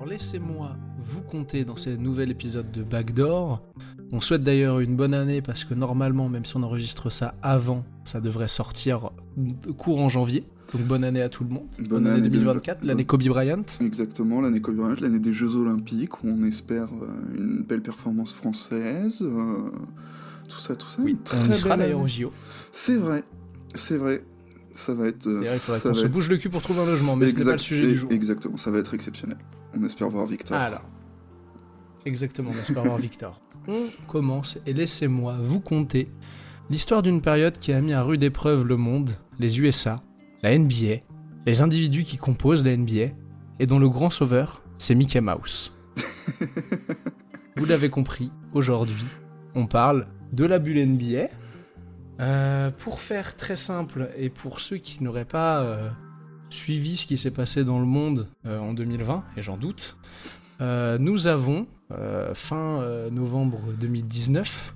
laissez-moi vous conter dans ce nouvel épisode de Backdoor. On souhaite d'ailleurs une bonne année parce que normalement, même si on enregistre ça avant, ça devrait sortir courant janvier. Donc bonne année à tout le monde. Bonne année 2024, l'année Kobe Bryant. Exactement, l'année Kobe Bryant, l'année des Jeux Olympiques, où on espère une belle performance française. Tout ça. Oui, on y sera d'ailleurs au JO. C'est vrai. Ça va être... D'ailleurs, il faudrait qu'on se bouge le cul pour trouver un logement, mais ce n'est pas le sujet du jour. Exactement, ça va être exceptionnel. On espère voir Victor. Alors, exactement, on espère voir Victor. On commence et laissez-moi vous conter l'histoire d'une période qui a mis à rude épreuve le monde, les USA, la NBA, les individus qui composent la NBA, et dont le grand sauveur, c'est Mickey Mouse. Vous l'avez compris, aujourd'hui, on parle de la bulle NBA. Pour faire très simple, et pour ceux qui n'auraient pas suivi ce qui s'est passé dans le monde en 2020, et j'en doute, nous avons, fin novembre 2019,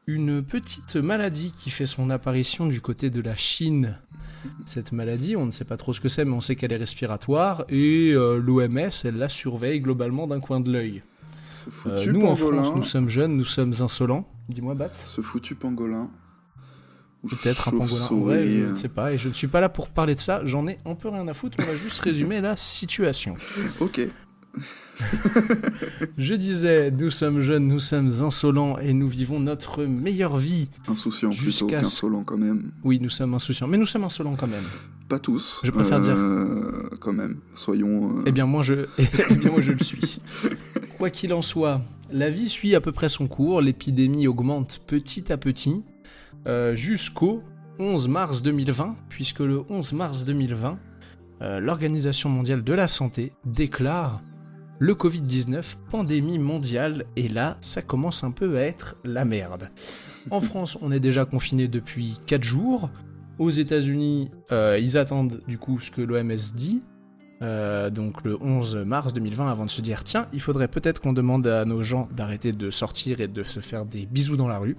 une petite maladie qui fait son apparition du côté de la Chine. Cette maladie, on ne sait pas trop ce que c'est, mais on sait qu'elle est respiratoire, et l'OMS, elle la surveille globalement d'un coin de l'œil. Nous, pangolin, en France, nous sommes jeunes, nous sommes insolents. Dis-moi, Bat. Ce foutu pangolin. Peut-être un pangolin. En vrai, je ne sais pas, et je ne suis pas là pour parler de ça, j'en ai un peu rien à foutre, on va juste résumer la situation. Ok. Je disais, nous sommes jeunes, nous sommes insolents, et nous vivons notre meilleure vie. Insouciant plutôt qu'insolent quand même. Oui, nous sommes insouciants, mais nous sommes insolents quand même. Pas tous. Je préfère dire. Quand même, soyons... Eh bien, moi, je le suis. Quoi qu'il en soit, la vie suit à peu près son cours, l'épidémie augmente petit à petit, jusqu'au 11 mars 2020, puisque le 11 mars 2020, l'Organisation mondiale de la santé déclare le Covid-19 pandémie mondiale, et là, ça commence un peu à être la merde. En France, on est déjà confiné depuis 4 jours. Aux États-Unis, ils attendent du coup ce que l'OMS dit, donc le 11 mars 2020, avant de se dire tiens, il faudrait peut-être qu'on demande à nos gens d'arrêter de sortir et de se faire des bisous dans la rue.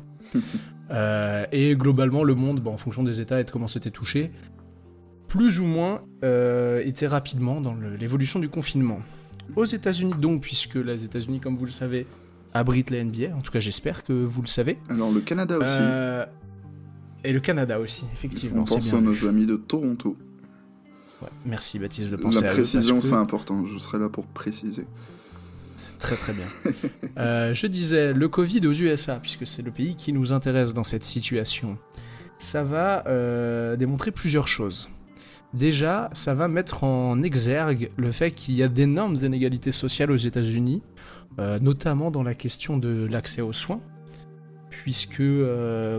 Et globalement, le monde, en fonction des États et de comment c'était touché, plus ou moins était rapidement dans l'évolution du confinement. Aux États-Unis donc, puisque les États-Unis, comme vous le savez, abritent la NBA, en tout cas j'espère que vous le savez. Alors le Canada aussi. Et le Canada aussi, effectivement. On pense à nos amis de Toronto. Ouais, merci Baptiste de penser à eux. La précision, c'est important, je serai là pour préciser. C'est très très bien. Je disais, le Covid aux USA, puisque c'est le pays qui nous intéresse dans cette situation, ça va démontrer plusieurs choses. Déjà, ça va mettre en exergue le fait qu'il y a d'énormes inégalités sociales aux États-Unis, notamment dans la question de l'accès aux soins, puisque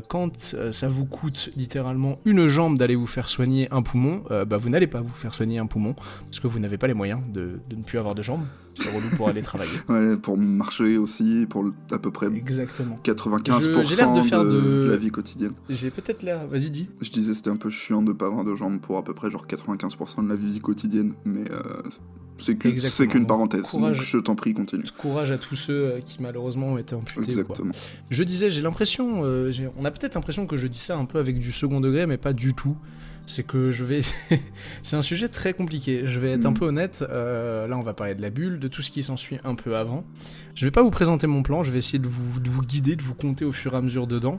quand ça vous coûte littéralement une jambe d'aller vous faire soigner un poumon, vous n'allez pas vous faire soigner un poumon, parce que vous n'avez pas les moyens de ne plus avoir de jambes. C'est relou pour aller travailler. Ouais, pour marcher aussi, pour à peu près exactement. 95% j'ai l'air de faire de la vie quotidienne. J'ai peut-être l'air... Vas-y, dis. Je disais c'était un peu chiant de pas avoir de jambes pour à peu près genre 95% de la vie quotidienne, mais c'est qu'une parenthèse, donc je t'en prie, continue. Courage à tous ceux qui malheureusement ont été amputés. Exactement. Quoi. Je disais, j'ai l'impression... on a peut-être l'impression que je dis ça un peu avec du second degré, mais pas du tout. C'est que c'est un sujet très compliqué. Je vais être un peu honnête. Là, on va parler de la bulle, de tout ce qui s'ensuit un peu avant. Je vais pas vous présenter mon plan. Je vais essayer de vous guider, de vous compter au fur et à mesure dedans.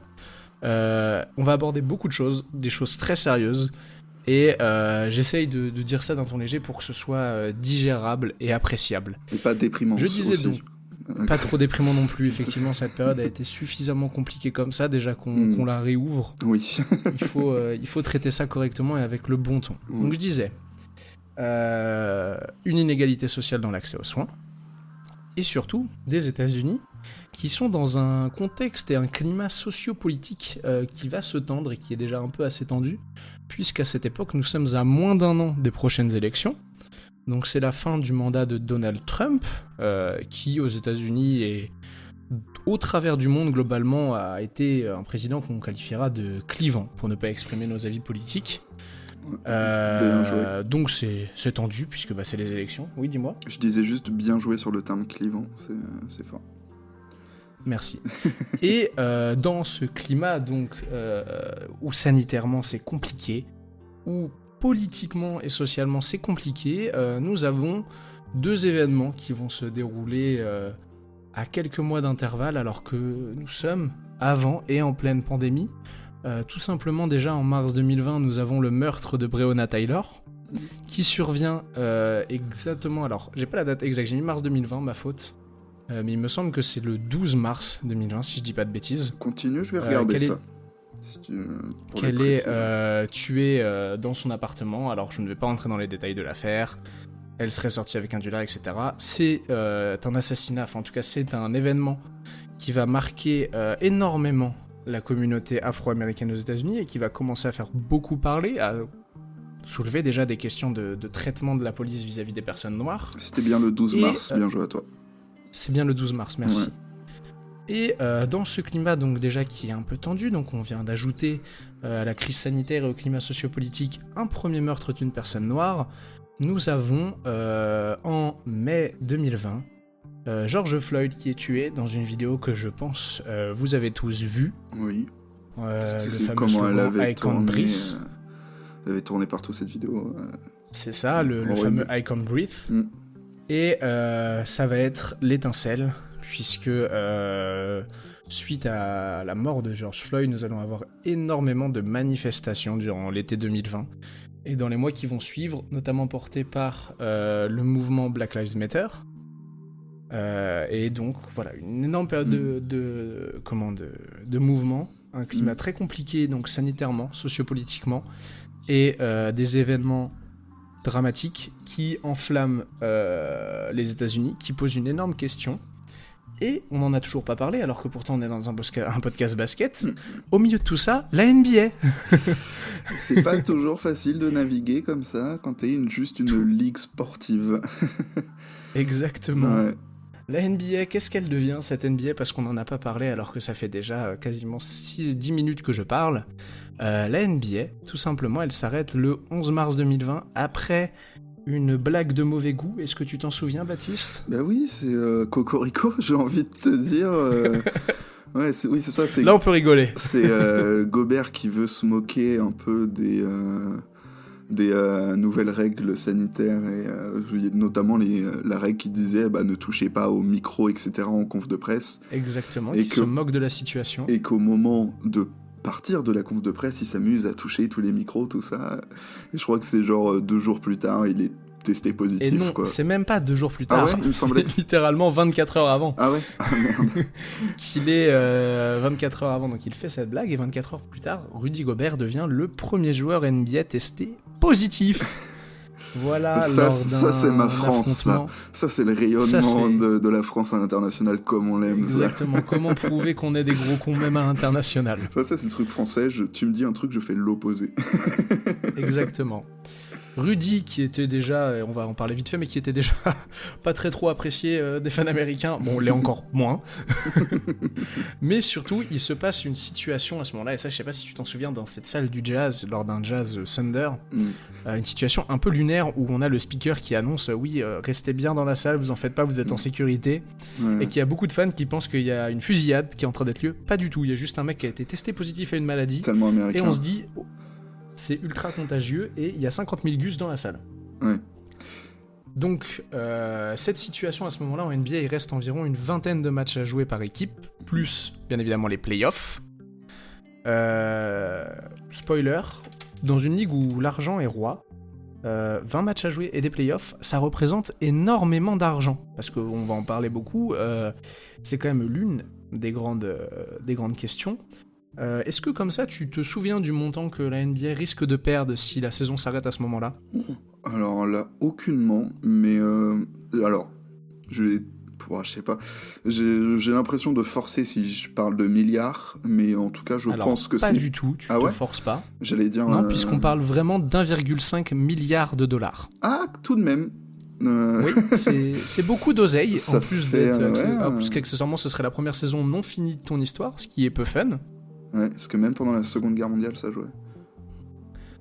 On va aborder beaucoup de choses, des choses très sérieuses. Et j'essaye de dire ça d'un ton léger pour que ce soit digérable et appréciable. Et pas déprimant. Je disais aussi. Donc. Pas trop déprimant non plus, effectivement, cette période a été suffisamment compliquée comme ça, déjà qu'on la réouvre. Oui. il faut traiter ça correctement et avec le bon ton. Donc je disais, une inégalité sociale dans l'accès aux soins, et surtout des États-Unis, qui sont dans un contexte et un climat socio-politique qui va se tendre et qui est déjà un peu assez tendu, puisqu'à cette époque, nous sommes à moins d'1 an des prochaines élections. Donc c'est la fin du mandat de Donald Trump, qui aux États-Unis et au travers du monde globalement a été un président qu'on qualifiera de clivant, pour ne pas exprimer nos avis politiques. Donc c'est tendu, puisque c'est les élections. Oui, dis-moi. Je disais juste bien joué sur le terme clivant, c'est fort. Merci. Et dans ce climat donc où sanitairement c'est compliqué, où politiquement et socialement c'est compliqué, nous avons 2 événements qui vont se dérouler à quelques mois d'intervalle alors que nous sommes avant et en pleine pandémie. Tout simplement, déjà en mars 2020, nous avons le meurtre de Breonna Taylor qui survient exactement... Alors, j'ai pas la date exacte, j'ai mis mars 2020, ma faute. Mais il me semble que c'est le 12 mars 2020, si je dis pas de bêtises. Continue, je vais regarder ça. Qu'elle est tuée dans son appartement. Alors, je ne vais pas rentrer dans les détails de l'affaire. Elle serait sortie avec un dealer, etc. C'est un assassinat, enfin en tout cas c'est un événement qui va marquer énormément la communauté afro-américaine aux États-Unis et qui va commencer à faire beaucoup parler, à soulever déjà des questions de traitement de la police vis-à-vis des personnes noires. C'était bien le 12 mars, bien joué à toi. C'est bien le 12 mars, merci. Ouais. Et dans ce climat donc déjà qui est un peu tendu, donc on vient d'ajouter à la crise sanitaire et au climat sociopolitique un premier meurtre d'une personne noire, nous avons en mai 2020 George Floyd qui est tué dans une vidéo que je pense vous avez tous vue. Oui. Le fameux slogan I Can't Breathe. Elle avait tourné partout cette vidéo. C'est ça, le fameux I Can't Breathe. Et ça va être l'étincelle, puisque suite à la mort de George Floyd, nous allons avoir énormément de manifestations durant l'été 2020 et dans les mois qui vont suivre, notamment portées par le mouvement Black Lives Matter. Et donc, voilà, une énorme période de mouvement, un climat très compliqué, donc sanitairement, sociopolitiquement, et des événements dramatiques qui enflamment les États-Unis, qui posent une énorme question. Et on n'en a toujours pas parlé, alors que pourtant on est dans un podcast basket. Au milieu de tout ça, la NBA. C'est pas toujours facile de naviguer comme ça quand t'es juste une ligue sportive. Exactement. Ouais. La NBA, qu'est-ce qu'elle devient cette NBA? Parce qu'on n'en a pas parlé alors que ça fait déjà quasiment 10 minutes que je parle. La NBA, tout simplement, elle s'arrête le 11 mars 2020 après une blague de mauvais goût. Est-ce que tu t'en souviens, Baptiste? Bah oui, c'est Cocorico, j'ai envie de te dire. Ouais, oui, c'est ça. Là, on peut rigoler. C'est Gobert qui veut se moquer un peu des nouvelles règles sanitaires, et notamment la règle qui disait ne touchez pas au micro, etc. en conf de presse. Exactement, et qui se moque de la situation. Et qu'au moment de partir de la conf de presse, il s'amuse à toucher tous les micros, tout ça. Et je crois que c'est genre 2 jours plus tard, il est testé positif. Et non, c'est même pas 2 jours plus tard. Ah ouais, il me semblait c'est littéralement 24 heures avant. Ah ouais. Ah merde. Qu'il est 24 heures avant, donc il fait cette blague, et 24 heures plus tard, Rudy Gobert devient le premier joueur NBA testé positif. Voilà, ça c'est ma France, ça c'est le rayonnement de la France à l'international comme on l'aime. Exactement, comment prouver qu'on est des gros cons même à l'international. Ça c'est le truc français, tu me dis un truc, je fais l'opposé. Exactement. Rudy, qui était déjà, on va en parler vite fait, mais qui était déjà pas très trop apprécié des fans américains, bon, on l'est encore moins. Mais surtout, il se passe une situation à ce moment-là, et ça, je sais pas si tu t'en souviens, dans cette salle du jazz, lors d'un jazz Thunder, une situation un peu lunaire où on a le speaker qui annonce oui, restez bien dans la salle, vous en faites pas, vous êtes en sécurité, et qu'il y a beaucoup de fans qui pensent qu'il y a une fusillade qui est en train d'être lieu. Pas du tout, il y a juste un mec qui a été testé positif à une maladie, tellement américain. Et on se dit... c'est ultra contagieux et il y a 50 000 gus dans la salle. Ouais. Donc, cette situation à ce moment-là, en NBA, il reste environ une 20aine de matchs à jouer par équipe, plus, bien évidemment, les playoffs. Spoiler, dans une ligue où l'argent est roi, 20 matchs à jouer et des playoffs, ça représente énormément d'argent. Parce qu'on va en parler beaucoup, c'est quand même l'une des grandes questions. Est-ce que comme ça, tu te souviens du montant que la NBA risque de perdre si la saison s'arrête à ce moment-là? Alors là, aucunement, mais alors, je sais pas, j'ai l'impression de forcer si je parle de milliards, mais en tout cas, je pense que c'est... pas du tout, tu te forces pas. J'allais dire... Non, puisqu'on parle vraiment d'1,5 milliard de dollars. Ah, tout de même. Oui, c'est beaucoup d'oseille, ça en plus fait, plus qu'accessoirement ce serait la première saison non finie de ton histoire, ce qui est peu fun. Ouais, parce que même pendant la Seconde Guerre mondiale, ça jouait.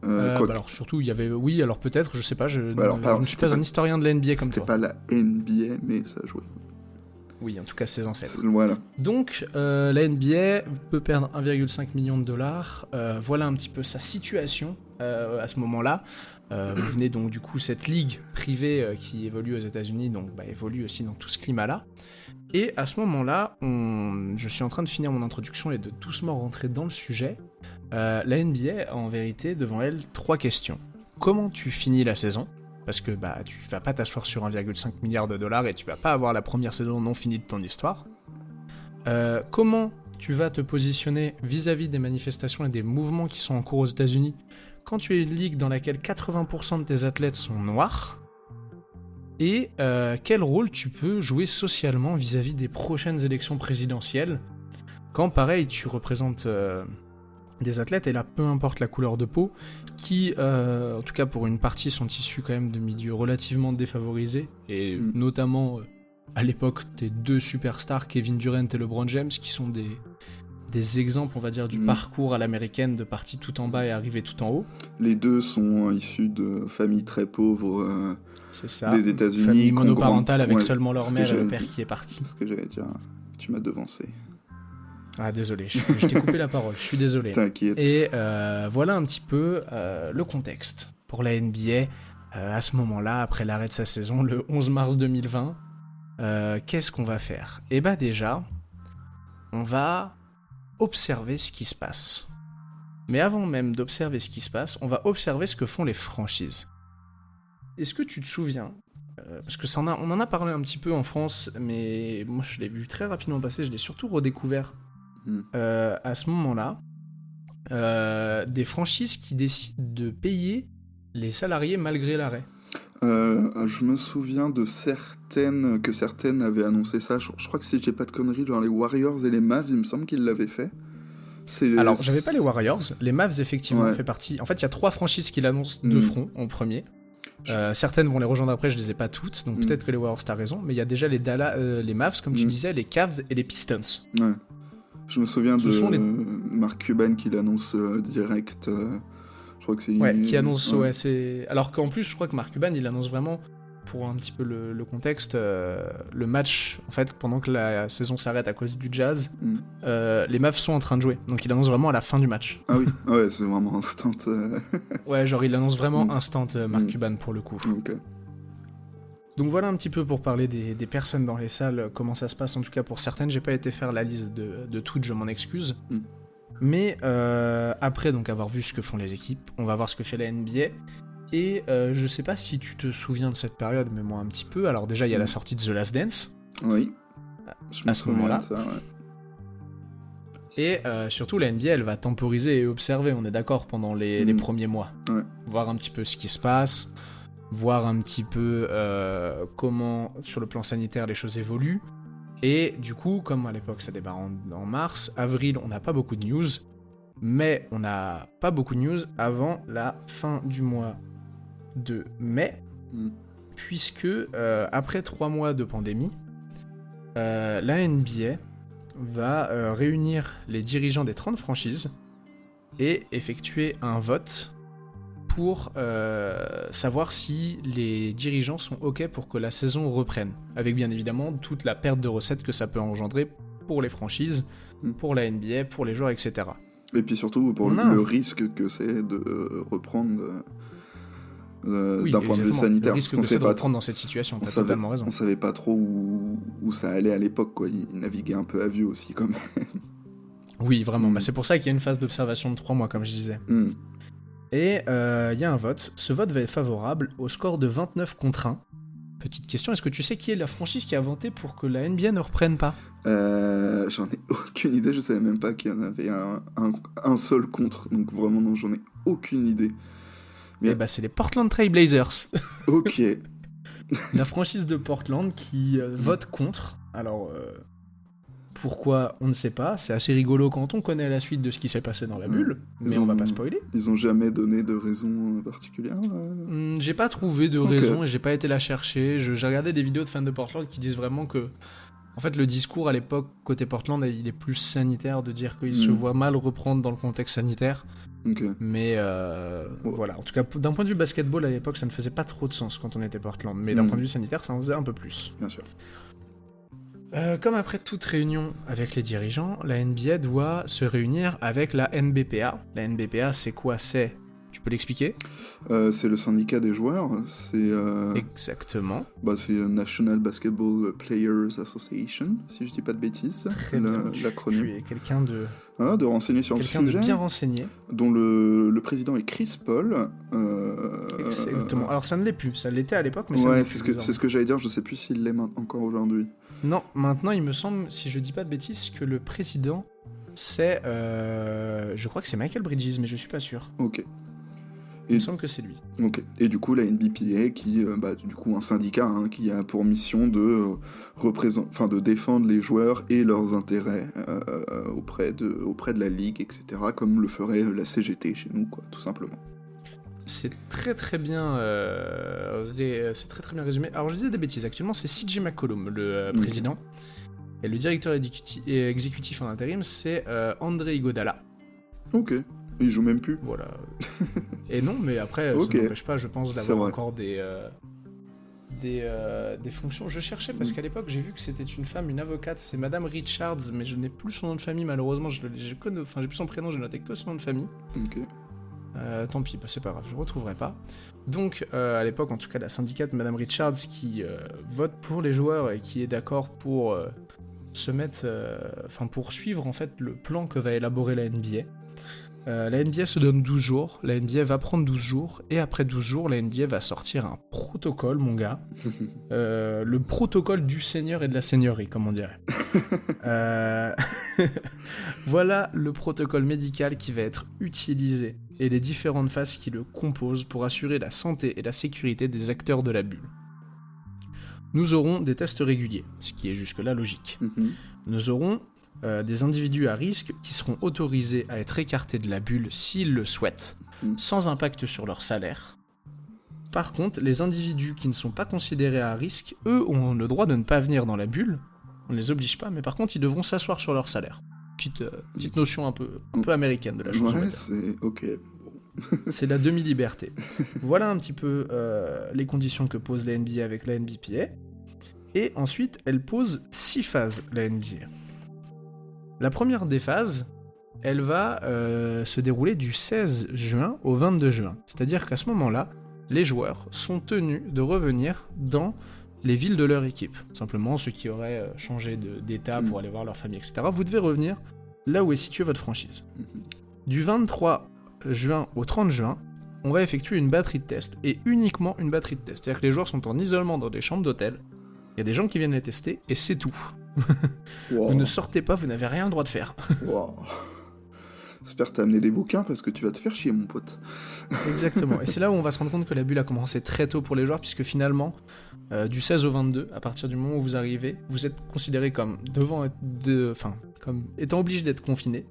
Alors surtout, il y avait... Oui, alors peut-être, je sais pas, je ne suis pas un historien de la NBA comme toi. C'était pas la NBA, mais ça jouait. Oui, en tout cas, ses ancêtres. Voilà. Donc, la NBA peut perdre 1,5 million de dollars. Voilà un petit peu sa situation à ce moment-là. Vous venez donc du coup cette ligue privée qui évolue aux États-Unis, donc évolue aussi dans tout ce climat-là. Et à ce moment-là, je suis en train de finir mon introduction et de doucement rentrer dans le sujet. La NBA a en vérité devant elle 3 questions. Comment tu finis la saison ? Parce que tu vas pas t'asseoir sur 1,5 milliard de dollars et tu vas pas avoir la première saison non finie de ton histoire. Comment tu vas te positionner vis-à-vis des manifestations et des mouvements qui sont en cours aux États-Unis quand tu es une ligue dans laquelle 80% de tes athlètes sont noirs, et quel rôle tu peux jouer socialement vis-à-vis des prochaines élections présidentielles, quand pareil tu représentes des athlètes, et là peu importe la couleur de peau, qui en tout cas pour une partie sont issus quand même de milieux relativement défavorisés, et notamment à l'époque tes 2 superstars, Kevin Durant et LeBron James, qui sont des exemples, on va dire, du parcours à l'américaine, de partir tout en bas et arriver tout en haut. Les 2 sont issus de familles très pauvres c'est ça, des États-Unis. Famille monoparentale avec seulement leur mère et le père qui est parti. C'est ce que j'allais dire, tu m'as devancé. Ah désolé, je t'ai coupé la parole, je suis désolé. T'inquiète. Et voilà un petit peu le contexte pour la NBA à ce moment-là, après l'arrêt de sa saison, le 11 mars 2020. Qu'est-ce qu'on va faire ? Eh déjà, on va observer ce qui se passe. Mais avant même d'observer ce qui se passe, on va observer ce que font les franchises. Est-ce que tu te souviens, parce que on en a parlé un petit peu en France, mais moi je l'ai vu très rapidement passer, je l'ai surtout redécouvert à ce moment-là, des franchises qui décident de payer les salariés malgré l'arrêt. Je me souviens de certaines avaient annoncé ça. Je crois que si j'ai pas de conneries, genre les Warriors et les Mavs, il me semble qu'ils l'avaient fait. Alors, j'avais pas les Warriors. Les Mavs, effectivement, fait partie. En fait, il y a 3 franchises qui l'annoncent de front en premier. Certaines vont les rejoindre après, je les ai pas toutes, donc peut-être que les Warriors, t'as raison. Mais il y a déjà les Mavs, comme tu disais, les Cavs et les Pistons. Ouais. Je me souviens Mark Cuban qui l'annonce direct. Je crois que c'est qui annonce, c'est... Alors qu'en plus, je crois que Mark Cuban, il annonce vraiment, pour un petit peu le contexte, le match, en fait, pendant que la saison s'arrête à cause du Jazz, les Mavs sont en train de jouer. Donc il annonce vraiment à la fin du match. Ah oui, ouais, c'est vraiment instant. Ouais, genre il annonce vraiment instant, Mark Cuban, pour le coup. Okay. Donc voilà un petit peu pour parler des personnes dans les salles, comment ça se passe, en tout cas pour certaines. J'ai pas été faire la liste de toutes, je m'en excuse. Mais après donc avoir vu ce que font les équipes, on va voir ce que fait la NBA. Et je sais pas si tu te souviens de cette période, mais moi un petit peu. Alors déjà il y a la sortie de The Last Dance. Oui. À ce moment-là. Ça, ouais. Et surtout la NBA elle va temporiser et observer, on est d'accord, pendant les premiers mois. Ouais. Voir un petit peu ce qui se passe, voir un petit peu comment sur le plan sanitaire les choses évoluent. Et du coup, comme à l'époque ça débarre en mars, avril, on n'a pas beaucoup de news, mais on n'a pas beaucoup de news avant la fin du mois de mai, puisque après 3 mois de pandémie, la NBA va réunir les dirigeants des 30 franchises et effectuer un vote pour savoir si les dirigeants sont OK pour que la saison reprenne, avec bien évidemment toute la perte de recettes que ça peut engendrer pour les franchises, pour la NBA, pour les joueurs, etc. Et puis surtout pour le risque que c'est de reprendre d'un point de vue sanitaire. Le risque que c'est de reprendre dans cette situation, t'as totalement raison. On savait pas trop où ça allait à l'époque, quoi. Ils naviguaient un peu à vue aussi, quand même. Oui, vraiment. C'est pour ça qu'il y a une phase d'observation de 3 mois, comme je disais. Et il y a un vote. Ce vote va être favorable au score de 29-1. Petite question, est-ce que tu sais qui est la franchise qui a voté pour que la NBA ne reprenne pas ? J'en ai aucune idée, je savais même pas qu'il y en avait un seul contre, donc vraiment non, j'en ai aucune idée. Mais c'est les Portland Trail Blazers. Ok. La franchise de Portland qui vote contre. Alors, pourquoi, on ne sait pas. C'est assez rigolo quand on connaît la suite de ce qui s'est passé dans la bulle, mais on va pas spoiler. Ils ont jamais donné de raison particulière J'ai pas trouvé de raison et j'ai pas été la chercher. J'ai regardé des vidéos de fans de Portland qui disent vraiment que, en fait, le discours à l'époque côté Portland, il est plus sanitaire, de dire qu'ils se voient mal reprendre dans le contexte sanitaire. Mais voilà, en tout cas, d'un point de vue basketball à l'époque, ça ne faisait pas trop de sens quand on était Portland. Mais d'un point de vue sanitaire, ça en faisait un peu plus. Bien sûr. Comme après toute réunion avec les dirigeants, la NBA doit se réunir avec la NBPA. La NBPA, c'est quoi ? Tu peux l'expliquer? C'est le syndicat des joueurs, Exactement. C'est National Basketball Players Association, si je dis pas de bêtises, Très bien, l'acronyme. tu es quelqu'un de renseigné sur le sujet. Quelqu'un de bien renseigné. Dont le président est Chris Paul. Exactement. Alors ça ne l'est plus, ça l'était à l'époque, mais ça ne Ouais, l'est c'est plus. ce que j'allais dire, je sais plus s'il l'est encore aujourd'hui. Non, maintenant il me semble, si je dis pas de bêtises, que le président, c'est... je crois que c'est Michael Bridges, mais je suis pas sûr. Ok. Il me semble que c'est lui. Ok. Et du coup, la NBPA, qui, du coup, un syndicat qui a pour mission de de défendre les joueurs et leurs intérêts auprès de la ligue, etc., comme le ferait la CGT chez nous, quoi, tout simplement. C'est très très bien résumé. Alors je disais des bêtises, actuellement c'est CJ McCollum, le président. Et le directeur exécutif en intérim, c'est André Iguodala. Ok. Il joue même plus. Voilà. Et non, mais après, ça n'empêche pas, je pense, d'avoir encore des fonctions. Je cherchais parce qu'à l'époque, j'ai vu que c'était une femme, une avocate, c'est Madame Richards, mais je n'ai plus son nom de famille, malheureusement. J'ai plus son prénom, j'ai noté que son nom de famille. Ok. Tant pis, c'est pas grave, je retrouverai pas. Donc, à l'époque, en tout cas, la syndicate Madame Richards qui vote pour les joueurs et qui est d'accord pour pour suivre en fait le plan que va élaborer la NBA. La NBA se donne 12 jours, la NBA va prendre 12 jours, et après 12 jours, la NBA va sortir un protocole, mon gars. Le protocole du seigneur et de la seigneurie, comme on dirait. Voilà le protocole médical qui va être utilisé, et les différentes phases qui le composent pour assurer la santé et la sécurité des acteurs de la bulle. Nous aurons des tests réguliers, ce qui est jusque-là logique. Nous aurons des individus à risque qui seront autorisés à être écartés de la bulle s'ils le souhaitent, sans impact sur leur salaire. Par contre, les individus qui ne sont pas considérés à risque, eux, ont le droit de ne pas venir dans la bulle. On ne les oblige pas, mais par contre, ils devront s'asseoir sur leur salaire. Petite notion un peu américaine de la chose. Ouais, c'est ok. C'est la demi-liberté. Voilà un petit peu les conditions que pose la NBA avec la NBPA. Et ensuite, elle pose 6 phases, la NBA. La première des phases, elle va se dérouler du 16 juin au 22 juin. C'est-à-dire qu'à ce moment-là, les joueurs sont tenus de revenir dans les villes de leur équipe. Simplement, ceux qui auraient changé d'état pour aller voir leur famille, etc., vous devez revenir là où est située votre franchise. Du 23 juin au 30 juin, on va effectuer une batterie de tests, et uniquement une batterie de tests. C'est-à-dire que les joueurs sont en isolement dans des chambres d'hôtel, il y a des gens qui viennent les tester, et c'est tout. Wow. Vous ne sortez pas, vous n'avez rien le droit de faire. Wow. J'espère que t'as amené des bouquins, parce que tu vas te faire chier, mon pote. Exactement, et c'est là où on va se rendre compte que la bulle a commencé très tôt pour les joueurs, puisque finalement, du 16 au 22, à partir du moment où vous arrivez, vous êtes considéré comme comme étant obligé d'être confiné.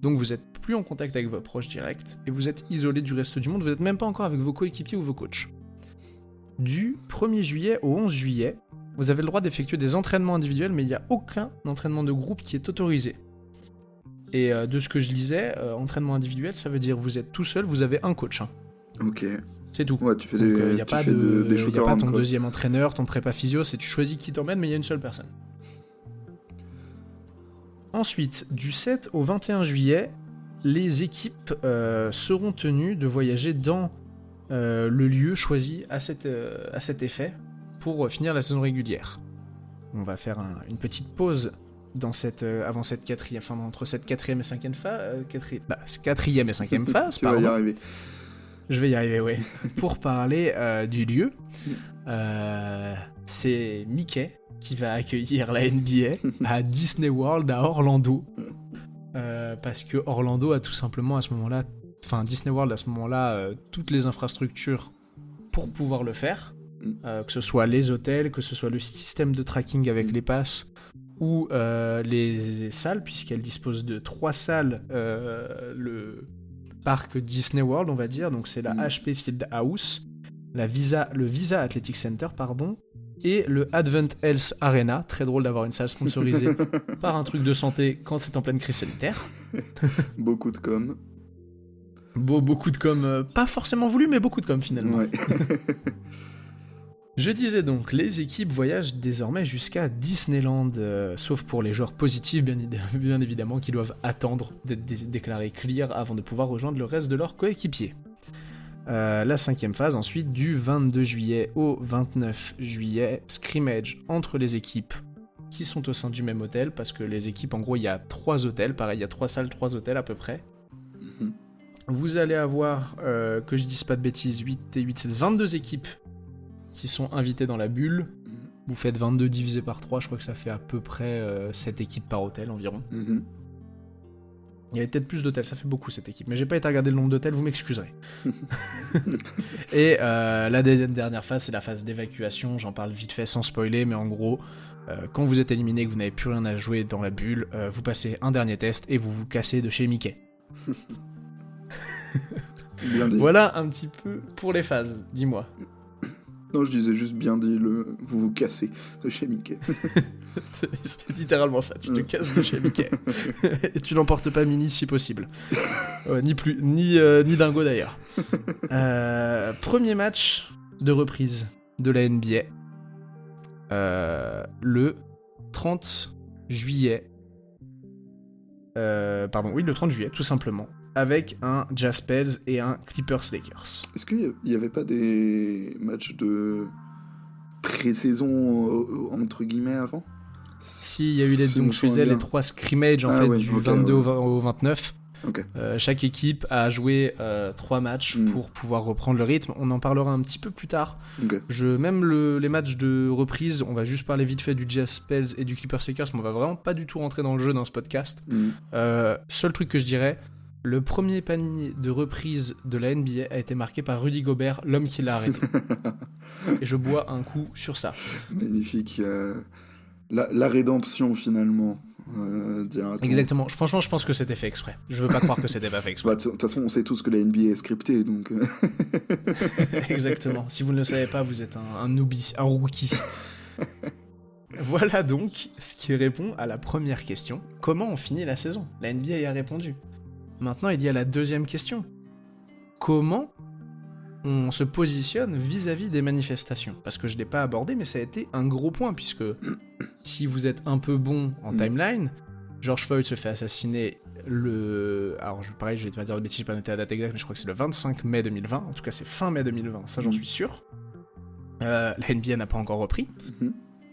Donc vous n'êtes plus en contact avec vos proches directs, et vous êtes isolé du reste du monde, vous n'êtes même pas encore avec vos coéquipiers ou vos coachs. Du 1er juillet au 11 juillet, vous avez le droit d'effectuer des entraînements individuels, mais il n'y a aucun entraînement de groupe qui est autorisé. Et de ce que je lisais, entraînement individuel, ça veut dire vous êtes tout seul, vous avez un coach. Ok. C'est tout. Ouais, tu fais des shooters. Il n'y a pas ton deuxième entraîneur, ton prépa physio, c'est tu choisis qui t'emmène, mais il y a une seule personne. Ensuite, du 7 au 21 juillet, les équipes seront tenues de voyager dans le lieu choisi à cet effet pour finir la saison régulière. On va faire une petite pause dans avant cette quatrième, entre cette quatrième et cinquième phase, quatrième et cinquième phase. Tu vas y arriver. Je vais y arriver, ouais. Pour parler du lieu, c'est Mickey qui va accueillir la NBA à Disney World à Orlando, parce que Orlando a tout simplement à ce moment-là, Disney World à ce moment-là, toutes les infrastructures pour pouvoir le faire, que ce soit les hôtels, que ce soit le système de tracking avec les passes, ou les salles, puisqu'elle dispose de 3 salles, le parc Disney World, on va dire, donc c'est la HP Fieldhouse, le Visa Athletic Center, et le Advent Health Arena. Très drôle d'avoir une salle sponsorisée par un truc de santé quand c'est en pleine crise sanitaire. Beaucoup de com. Beaucoup de com, pas forcément voulu, mais beaucoup de com finalement. Ouais. Je disais donc, les équipes voyagent désormais jusqu'à Disneyland, sauf pour les joueurs positifs, bien évidemment, qui doivent attendre d'être déclarés clear avant de pouvoir rejoindre le reste de leurs coéquipiers. La 5e phase, ensuite, du 22 juillet au 29 juillet, scrimmage entre les équipes qui sont au sein du même hôtel, parce que les équipes, en gros, il y a 3 hôtels, pareil, il y a 3 salles, 3 hôtels à peu près. Vous allez avoir, que je dise pas de bêtises, 8 et 8, c'est 22 équipes qui sont invitées dans la bulle. Vous faites 22 divisé par 3, je crois que ça fait à peu près 7 équipes par hôtel environ. Il y avait peut-être plus d'hôtels, ça fait beaucoup cette équipe, mais j'ai pas été regarder le nombre d'hôtels, vous m'excuserez. Et la dernière phase, c'est la phase d'évacuation, j'en parle vite fait sans spoiler, mais en gros, quand vous êtes éliminé et que vous n'avez plus rien à jouer dans la bulle, vous passez un dernier test et vous vous cassez de chez Mickey. Bien dit. Voilà un petit peu pour les phases, dis-moi. Non, je disais juste bien dit, vous vous cassez de chez Mickey. C'est littéralement ça, tu te casses de chez Mickey. Et tu n'emportes pas Minnie si possible. Ni Dingo d'ailleurs. Premier match de reprise de la NBA. Le 30 juillet. Le 30 juillet, tout simplement. Avec un Jazz Pels et un Clippers Lakers. Est-ce qu'il n'y avait pas des matchs de pré-saison, entre guillemets, avant ? Si, il y a eu les 3 scrimmages du 22 au 29. Okay. Chaque équipe a joué 3 matchs pour pouvoir reprendre le rythme. On en parlera un petit peu plus tard. Okay. Les matchs de reprise, on va juste parler vite fait du Jazz Pels et du Clippers Lakers, mais on va vraiment pas du tout rentrer dans le jeu dans ce podcast. Seul truc que je dirais, le premier panier de reprise de la NBA a été marqué par Rudy Gobert, l'homme qui l'a arrêté. Et je bois un coup sur ça. Magnifique. La rédemption, finalement. Exactement. Franchement, je pense que c'était fait exprès. Je veux pas croire que c'était pas fait exprès. De toute façon, on sait tous que la NBA est scriptée, donc... Exactement. Si vous ne le savez pas, vous êtes un newbie, un rookie. Voilà donc ce qui répond à la première question. Comment on finit la saison ? La NBA y a répondu. Maintenant, il y a la deuxième question. Comment on se positionne vis-à-vis des manifestations ? Parce que je ne l'ai pas abordé, mais ça a été un gros point, puisque si vous êtes un peu bon en timeline, George Floyd se fait assassiner Alors, pareil, je vais pas dire de bêtises, je vais pas noter la date exacte, mais je crois que c'est le 25 mai 2020. En tout cas, c'est fin mai 2020, ça j'en suis sûr. La NBA n'a pas encore repris.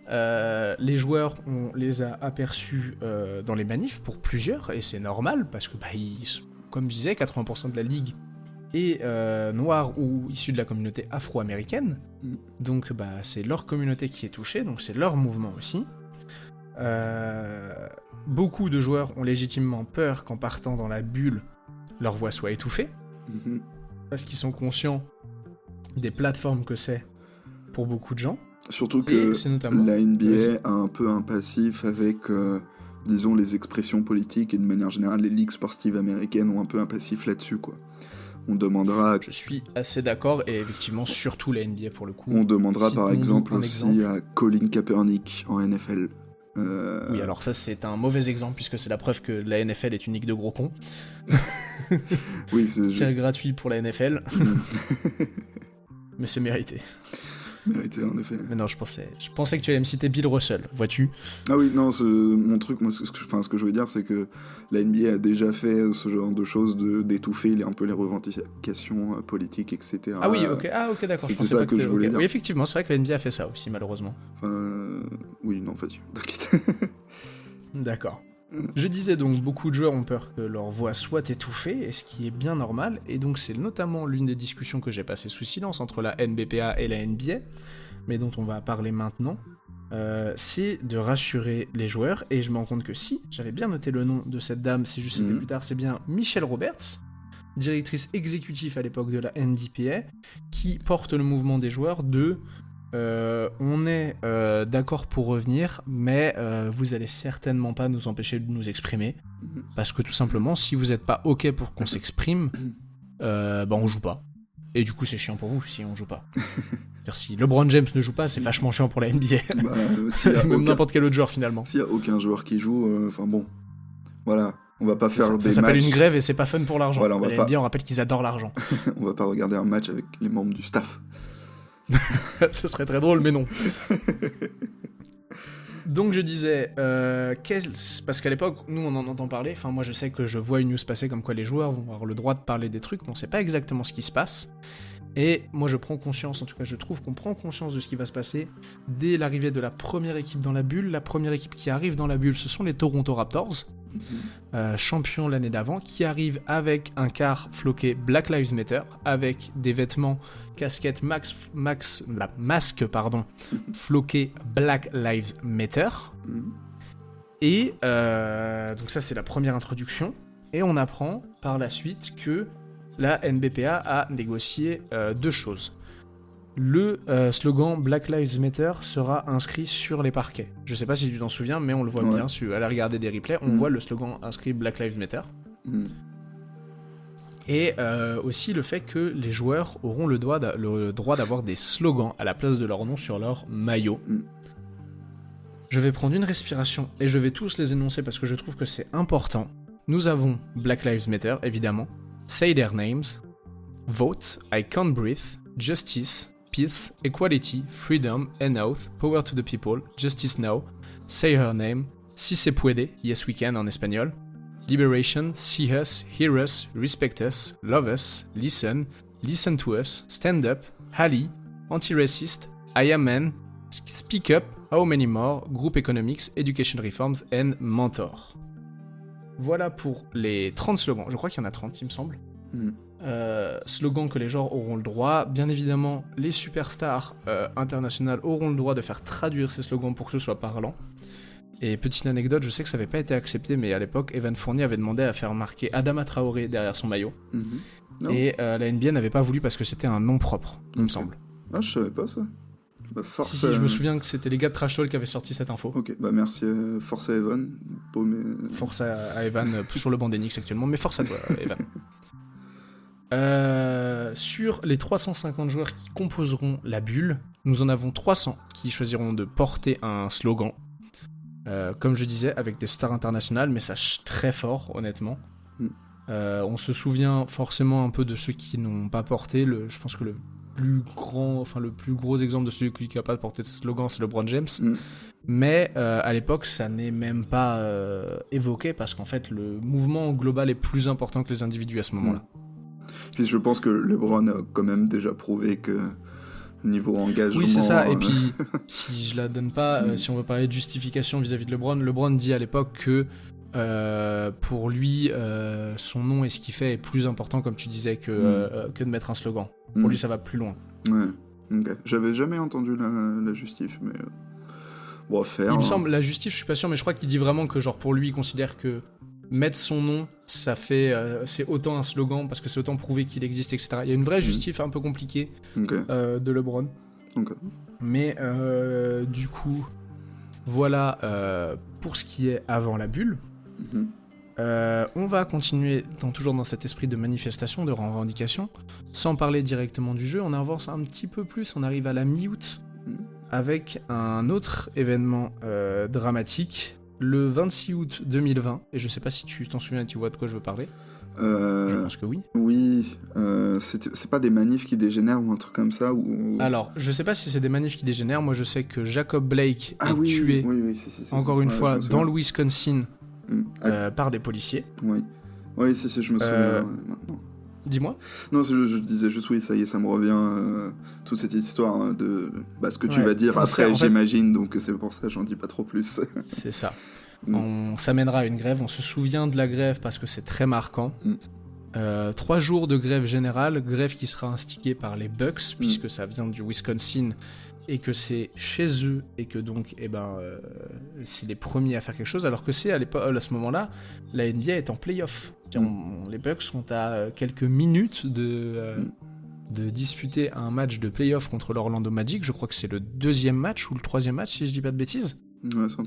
Les joueurs, on les a aperçus dans les manifs pour plusieurs, et c'est normal, parce que, comme je disais, 80% de la ligue est noire ou issue de la communauté afro-américaine, donc c'est leur communauté qui est touchée, donc c'est leur mouvement aussi. Beaucoup de joueurs ont légitimement peur qu'en partant dans la bulle, leur voix soit étouffée, parce qu'ils sont conscients des plateformes que c'est pour beaucoup de gens. Surtout que la NBA a un peu un passif avec, disons, les expressions politiques, et de manière générale, les ligues sportives américaines ont un peu un passif là-dessus, quoi. On demandera... Je suis assez d'accord, et effectivement, surtout la NBA pour le coup. On demandera par exemple aussi à Colin Kaepernick en NFL. Oui, alors ça c'est un mauvais exemple, puisque c'est la preuve que la NFL est une ligue de gros cons. Oui, c'est gratuit pour la NFL. Mais c'est mérité. Mérité, en effet. Mais non, je pensais que tu allais me citer Bill Russell, vois-tu ? Ah oui, non, mon truc, moi, ce que je veux dire, c'est que la NBA a déjà fait ce genre de choses, d'étouffer un peu les revendications politiques, etc. Ah oui, ok, d'accord. C'était ça que je voulais dire. Oui, effectivement, c'est vrai que la NBA a fait ça aussi, malheureusement. Oui, non, vas-y, t'inquiète. D'accord. Je disais donc, beaucoup de joueurs ont peur que leur voix soit étouffée, et ce qui est bien normal, et donc c'est notamment l'une des discussions que j'ai passées sous silence entre la NBPA et la NBA, mais dont on va parler maintenant, c'est de rassurer les joueurs, et je me rends compte que si, j'avais bien noté le nom de cette dame, c'est juste plus tard, c'est bien Michelle Roberts, directrice exécutive à l'époque de la NBPA, qui porte le mouvement des joueurs de... on est d'accord pour revenir, mais vous allez certainement pas nous empêcher de nous exprimer, parce que tout simplement, si vous êtes pas ok pour qu'on s'exprime, on joue pas. Et du coup, c'est chiant pour vous si on joue pas. C'est-à-dire, si LeBron James ne joue pas, c'est vachement chiant pour la NBA. Même n'importe quel autre joueur finalement. S'il y a aucun joueur qui joue, voilà. On va pas faire des matchs. Ça s'appelle une grève et c'est pas fun pour l'argent. Voilà, la NBA, on rappelle qu'ils adorent l'argent. On va pas regarder un match avec les membres du staff. Ce serait très drôle, mais non. Donc je disais, parce qu'à l'époque, nous on en entend parler, enfin moi je sais que je vois une news passer comme quoi les joueurs vont avoir le droit de parler des trucs, mais on sait pas exactement ce qui se passe. Et moi je prends conscience, en tout cas je trouve qu'on prend conscience de ce qui va se passer dès l'arrivée de la première équipe dans la bulle. La première équipe qui arrive dans la bulle, ce sont les Toronto Raptors, champions l'année d'avant, qui arrivent avec un car floqué Black Lives Matter, avec des vêtements, casquettes, masques, floqué Black Lives Matter. Et donc ça c'est la première introduction. Et on apprend par la suite que la NBPA a négocié deux choses. Le slogan Black Lives Matter sera inscrit sur les parquets. Je sais pas si tu t'en souviens, mais on le voit bien, à la regarder des replays, on voit le slogan inscrit Black Lives Matter. Et aussi le fait que les joueurs auront le droit d'avoir des slogans à la place de leur nom sur leur maillot. Je vais prendre une respiration et je vais tous les énoncer parce que je trouve que c'est important. Nous avons Black Lives Matter, évidemment. Say their names. Vote, I can't breathe. Justice, peace, equality, freedom, and oath, power to the people, justice now. Say her name. Si se puede, yes we can en espagnol. Liberation, see us, hear us, respect us, love us, listen to us, stand up, Hali, anti-racist, I am man, speak up, how many more, group economics, education reforms, and mentor. Voilà pour les 30 slogans. Je crois qu'il y en a 30, il me semble. Slogans que les joueurs auront le droit. Bien évidemment, les superstars internationales auront le droit de faire traduire ces slogans pour que ce soit parlant. Et petite anecdote, je sais que ça n'avait pas été accepté, mais à l'époque, Evan Fournier avait demandé à faire marquer Adama Traoré derrière son maillot. Et la NBA n'avait pas voulu parce que c'était un nom propre, il me semble. Ah, je savais pas ça. Bah, force si, je me souviens que c'était les gars de Trash Talk qui avaient sorti cette info. Ok, bah merci, force à Evan. Force à Evan sur le banc d'Enix actuellement, mais force à toi, Evan. Sur les 350 joueurs qui composeront la bulle, nous en avons 300 qui choisiront de porter un slogan. Comme je disais, avec des stars internationales, message très fort, honnêtement. On se souvient forcément un peu de ceux qui n'ont pas porté. Je pense que le plus gros exemple de celui qui n'a pas porté de slogan, c'est LeBron James. Mais à l'époque, ça n'est même pas évoqué parce qu'en fait, le mouvement global est plus important que les individus à ce moment-là. Puis je pense que LeBron a quand même déjà prouvé que niveau engagement... Oui, c'est ça. Et puis, si je la donne pas, si on veut parler de justification vis-à-vis de LeBron dit à l'époque que pour lui, son nom et ce qu'il fait est plus important, comme tu disais, que de mettre un slogan. Pour lui, ça va plus loin. Ouais, ok. J'avais jamais entendu la justif, mais... Bon, à faire. Il me semble, la justif, je suis pas sûr, mais je crois qu'il dit vraiment que, genre, pour lui, il considère que mettre son nom, ça fait... c'est autant un slogan, parce que c'est autant prouver qu'il existe, etc. Il y a une vraie justif un peu compliquée de LeBron. Mais, du coup, voilà pour ce qui est avant la bulle. On va continuer toujours dans cet esprit de manifestation, de revendication, sans parler directement du jeu. On avance un petit peu plus, on arrive à la mi-août avec un autre événement dramatique, le 26 août 2020, et je sais pas si tu t'en souviens et tu vois de quoi je veux parler. Je pense que oui. Oui, c'est pas des manifs qui dégénèrent ou un truc comme ça ou... Alors, je sais pas si c'est des manifs qui dégénèrent, moi je sais que Jacob Blake est tué, encore une fois, dans le Wisconsin, par des policiers. Oui, si, je me souviens maintenant. Dis-moi. Non, je disais juste oui, ça y est, ça me revient, toute cette histoire de ce que tu vas dire après, j'imagine, donc c'est pour ça j'en dis pas trop plus. C'est ça. On s'amènera à une grève, on se souvient de la grève parce que c'est très marquant. 3 jours de grève générale, grève qui sera instigée par les Bucks, puisque ça vient du Wisconsin et que c'est chez eux et que donc c'est les premiers à faire quelque chose, alors que c'est à ce moment-là, la NBA est en play-off. Les Bucks sont à quelques minutes de disputer un match de play-off contre l'Orlando Magic. Je crois que c'est le 2e match ou le 3e match, si je dis pas de bêtises.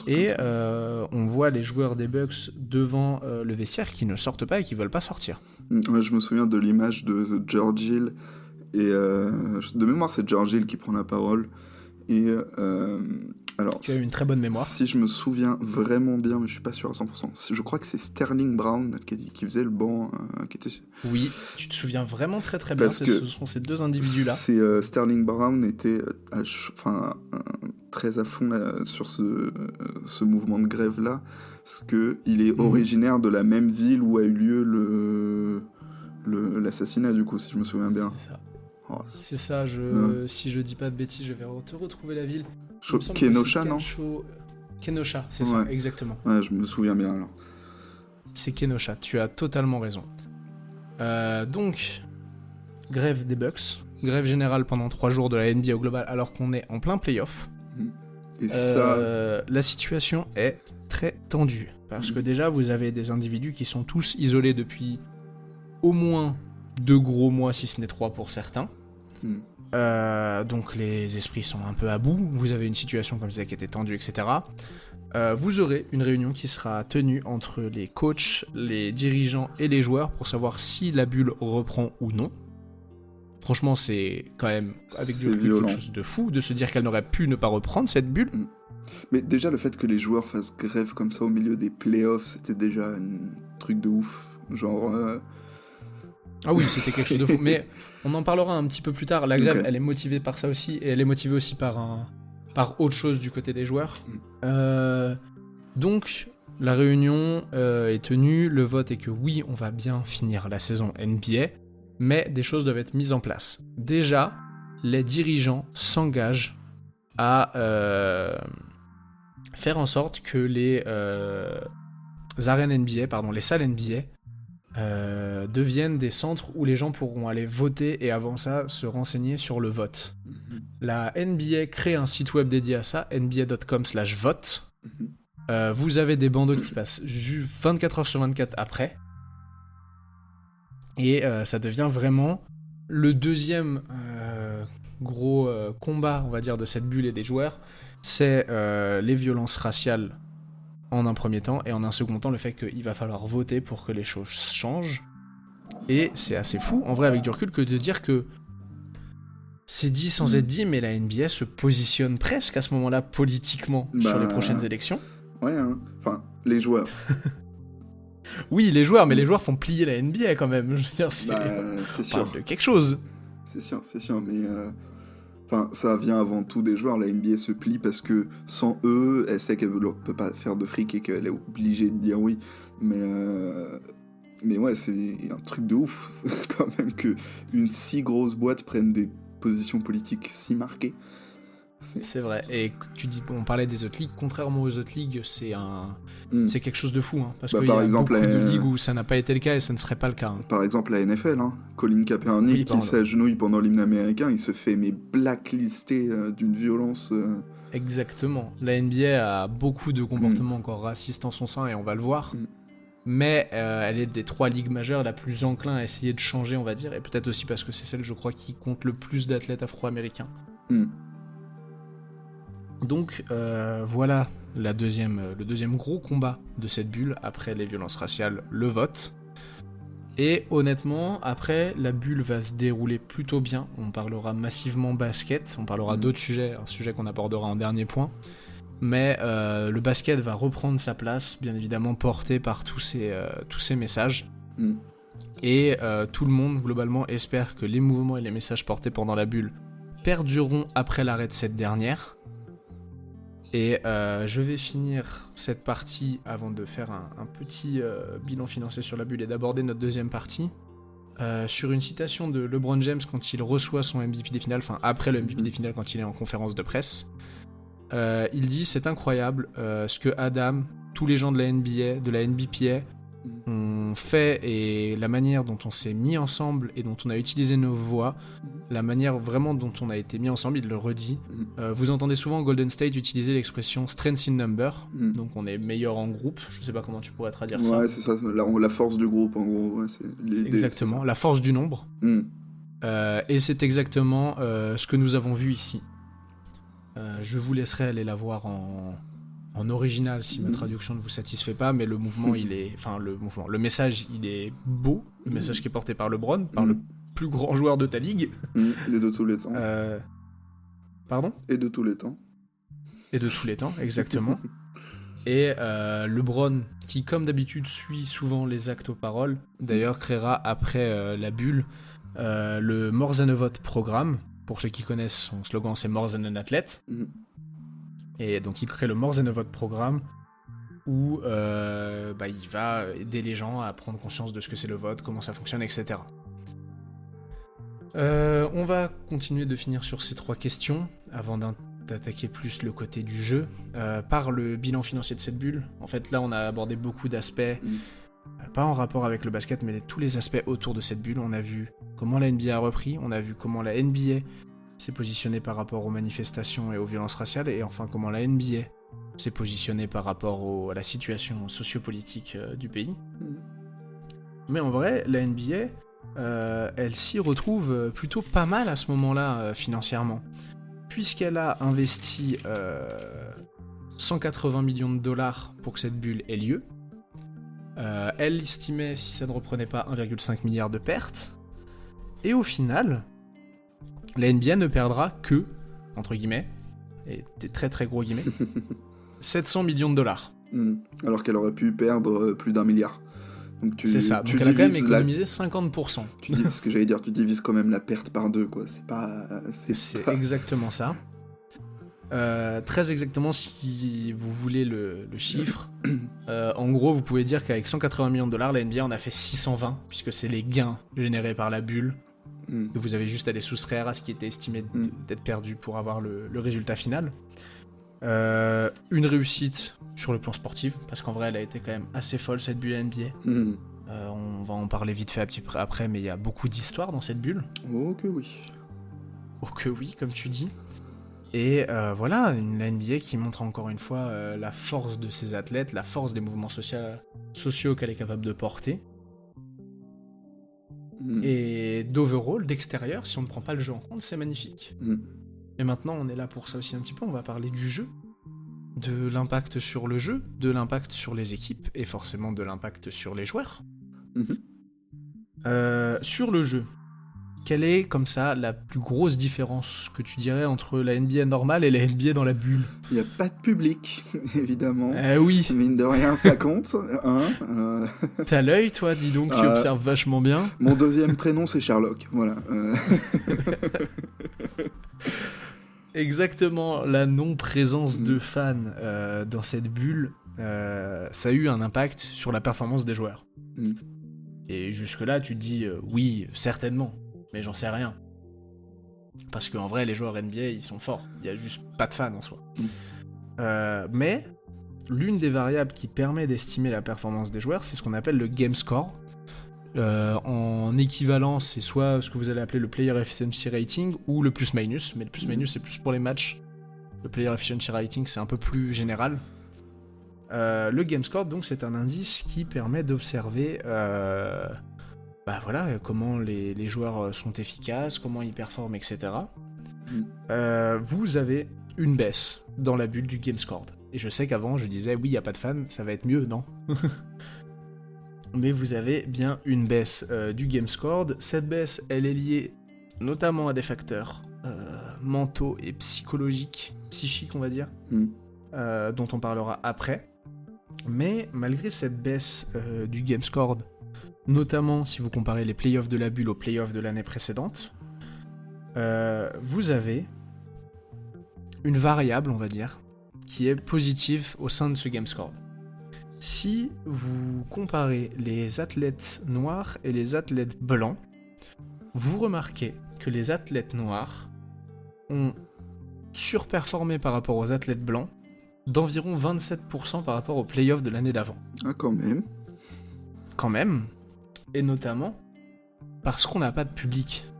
Et on voit les joueurs des Bucks devant le vestiaire qui ne sortent pas et qui veulent pas sortir. Je me souviens de l'image de George Hill. Et de mémoire, c'est George Hill qui prend la parole. Et alors, tu as une très bonne mémoire. Si je me souviens vraiment bien, mais je suis pas sûr à 100%. Je crois que c'est Sterling Brown qui faisait le banc. Oui, tu te souviens vraiment très très bien. Ce sont ces deux individus-là. Sterling Brown était très à fond là, sur ce mouvement de grève-là, parce qu'il est originaire de la même ville où a eu lieu l'assassinat, du coup, si je me souviens bien. C'est ça. Oh. C'est ça, si je dis pas de bêtises, je vais te retrouver la ville. Kenosha, non? Kenosha, c'est ça, exactement. Ouais, je me souviens bien alors. C'est Kenosha, tu as totalement raison. Donc, grève des Bucks, grève générale pendant 3 jours de la NBA au global alors qu'on est en plein playoff. Et ça... La situation est très tendue parce que déjà vous avez des individus qui sont tous isolés depuis au moins 2 gros mois, si ce n'est 3 pour certains. Donc les esprits sont un peu à bout, vous avez une situation comme je disais qui était tendue, etc. Vous aurez une réunion qui sera tenue entre les coachs, les dirigeants et les joueurs pour savoir si la bulle reprend ou non. Franchement, c'est quand même, avec du recul, quelque chose de fou, de se dire qu'elle n'aurait pu ne pas reprendre cette bulle. Mais déjà, le fait que les joueurs fassent grève comme ça au milieu des playoffs, c'était déjà un truc de ouf. Genre... Ah oui, c'était quelque chose de fou. Mais on en parlera un petit peu plus tard. La grève, elle est motivée par ça aussi, et elle est motivée aussi par autre chose du côté des joueurs. Donc, la réunion est tenue. Le vote est que oui, on va bien finir la saison NBA. Mais des choses doivent être mises en place. Déjà, les dirigeants s'engagent à faire en sorte que les arènes NBA, les salles NBA, deviennent des centres où les gens pourront aller voter et avant ça se renseigner sur le vote. La NBA crée un site web dédié à ça, nba.com/vote. Vous avez des bandeaux qui passent 24 heures sur 24 après. Et ça devient vraiment le deuxième gros combat, on va dire, de cette bulle et des joueurs. C'est les violences raciales en un premier temps, et en un second temps, le fait qu'il va falloir voter pour que les choses changent. Et c'est assez fou, en vrai, avec du recul, que de dire que c'est dit sans être dit, mais la NBA se positionne presque à ce moment-là politiquement sur les prochaines élections. Ouais, hein. Enfin, les joueurs. Oui, les joueurs, mais les joueurs font plier la NBA quand même. Je veux dire, c'est sûr. De quelque chose. C'est sûr, mais ça vient avant tout des joueurs. La NBA se plie parce que sans eux, elle sait qu'elle ne peut pas faire de fric et qu'elle est obligée de dire oui. Mais ouais, c'est un truc de ouf quand même que une si grosse boîte prenne des positions politiques si marquées. C'est vrai. Et on parlait des autres ligues. Contrairement aux autres ligues, c'est quelque chose de fou. Hein, parce qu'il y a beaucoup de ligues où ça n'a pas été le cas et ça ne serait pas le cas. Hein. Par exemple, la NFL. Colin Kaepernick qui s'agenouille pendant l'hymne américain, il se fait blacklister d'une violence. Exactement. La NBA a beaucoup de comportements encore racistes en son sein et on va le voir. Mais elle est des 3 ligues majeures la plus enclin à essayer de changer, on va dire. Et peut-être aussi parce que c'est celle, je crois, qui compte le plus d'athlètes afro-américains. Donc voilà le deuxième gros combat de cette bulle, après les violences raciales, le vote. Et honnêtement, après, la bulle va se dérouler plutôt bien. On parlera massivement basket, on parlera d'autres sujets, un sujet qu'on abordera en dernier point. Mais le basket va reprendre sa place, bien évidemment porté par tous ces messages. Et tout le monde, globalement, espère que les mouvements et les messages portés pendant la bulle perdureront après l'arrêt de cette dernière. Et je vais finir cette partie avant de faire un petit bilan financier sur la bulle et d'aborder notre deuxième partie sur une citation de LeBron James quand il reçoit son MVP des finales, enfin après le MVP des finales quand il est en conférence de presse. Il dit « C'est incroyable ce que Adam, tous les gens de la NBA, de la NBPA ont fait et la manière dont on s'est mis ensemble et dont on a utilisé nos voix, la manière vraiment dont on a été mis ensemble, il le redit. Vous entendez souvent Golden State utiliser l'expression strength in number, donc on est meilleur en groupe, je sais pas comment tu pourrais traduire ça. Ouais, c'est ça, la force du groupe en gros. Ouais, exactement, la force du nombre. Et c'est exactement ce que nous avons vu ici. Je vous laisserai aller la voir en original si ma traduction ne vous satisfait pas, mais le mouvement le message il est beau, le message qui est porté par LeBron, par le plus grand joueur de ta ligue. Et de tous les temps. Pardon ? Et de tous les temps. Et de tous les temps, exactement. Et LeBron, qui comme d'habitude suit souvent les actes aux paroles, d'ailleurs créera après la bulle le More Than a Vote programme. Pour ceux qui connaissent, son slogan c'est More Than an Athlete. Et donc il crée le More Than a Vote programme où il va aider les gens à prendre conscience de ce que c'est le vote, comment ça fonctionne, etc. On va continuer de finir sur ces 3 questions avant d'attaquer plus le côté du jeu par le bilan financier de cette bulle. En fait, là, on a abordé beaucoup d'aspects, pas en rapport avec le basket, mais tous les aspects autour de cette bulle. On a vu comment la NBA a repris, on a vu comment la NBA s'est positionnée par rapport aux manifestations et aux violences raciales, et enfin comment la NBA s'est positionnée par rapport à la situation sociopolitique du pays. Mais en vrai, la NBA, elle s'y retrouve plutôt pas mal à ce moment-là financièrement, puisqu'elle a investi 180 millions de dollars pour que cette bulle ait lieu. Elle estimait, si ça ne reprenait pas, 1,5 milliard de pertes. Et au final, la NBA ne perdra que, entre guillemets, et des très très gros guillemets, 700 millions de dollars. Alors qu'elle aurait pu perdre plus d'1 milliard. Donc c'est ça, donc elle a quand même économisé 50%. Ce que j'allais dire, tu divises quand même la perte par 2, quoi. C'est pas... exactement ça. Très exactement, si vous voulez le chiffre, en gros, vous pouvez dire qu'avec 180 millions de dollars, la NBA en a fait 620, puisque c'est les gains générés par la bulle, que vous avez juste à les soustraire à ce qui était estimé d'être perdu pour avoir le résultat final. Une réussite sur le plan sportif, parce qu'en vrai, elle a été quand même assez folle, cette bulle NBA. On va en parler vite fait un petit peu après, mais il y a beaucoup d'histoires dans cette bulle. Oh que oui. Oh que oui, comme tu dis. Et voilà, une NBA qui montre encore une fois la force de ses athlètes, la force des mouvements sociaux qu'elle est capable de porter. Et d'overall, d'extérieur, si on ne prend pas le jeu en compte, c'est magnifique. Et maintenant, on est là pour ça aussi un petit peu, on va parler du jeu, de l'impact sur le jeu, de l'impact sur les équipes, et forcément de l'impact sur les joueurs. Sur le jeu, quelle est, comme ça, la plus grosse différence que tu dirais entre la NBA normale et la NBA dans la bulle ? Il n'y a pas de public, évidemment. Oui. Mine de rien, ça compte. T'as l'œil, toi, dis donc, qui observe vachement bien. Mon deuxième prénom, c'est Sherlock, voilà. Exactement, la non-présence de fans dans cette bulle, ça a eu un impact sur la performance des joueurs. Et jusque-là, tu te dis, oui, certainement. Mais j'en sais rien. Parce qu'en vrai, les joueurs NBA, ils sont forts. Il n'y a juste pas de fans en soi. Mais l'une des variables qui permet d'estimer la performance des joueurs, c'est ce qu'on appelle le game score. En équivalent, c'est soit ce que vous allez appeler le player efficiency rating ou le plus-minus. Mais le plus-minus, c'est plus pour les matchs. Le player efficiency rating, c'est un peu plus général. Le game score, donc, c'est un indice qui permet d'observer... comment les joueurs sont efficaces, comment ils performent, etc. Vous avez une baisse dans la bulle du game score. Et je sais qu'avant, je disais, oui, il n'y a pas de fans, ça va être mieux, non ? Mais vous avez bien une baisse du game score. Cette baisse, elle est liée notamment à des facteurs mentaux et psychiques, on va dire, dont on parlera après. Mais malgré cette baisse du game score, notamment si vous comparez les playoffs de la bulle aux playoffs de l'année précédente, vous avez une variable, on va dire, qui est positive au sein de ce game score. Si vous comparez les athlètes noirs et les athlètes blancs, vous remarquez que les athlètes noirs ont surperformé par rapport aux athlètes blancs d'environ 27% par rapport aux playoffs de l'année d'avant. Ah, quand même. Quand même. Et notamment parce qu'on n'a pas de public.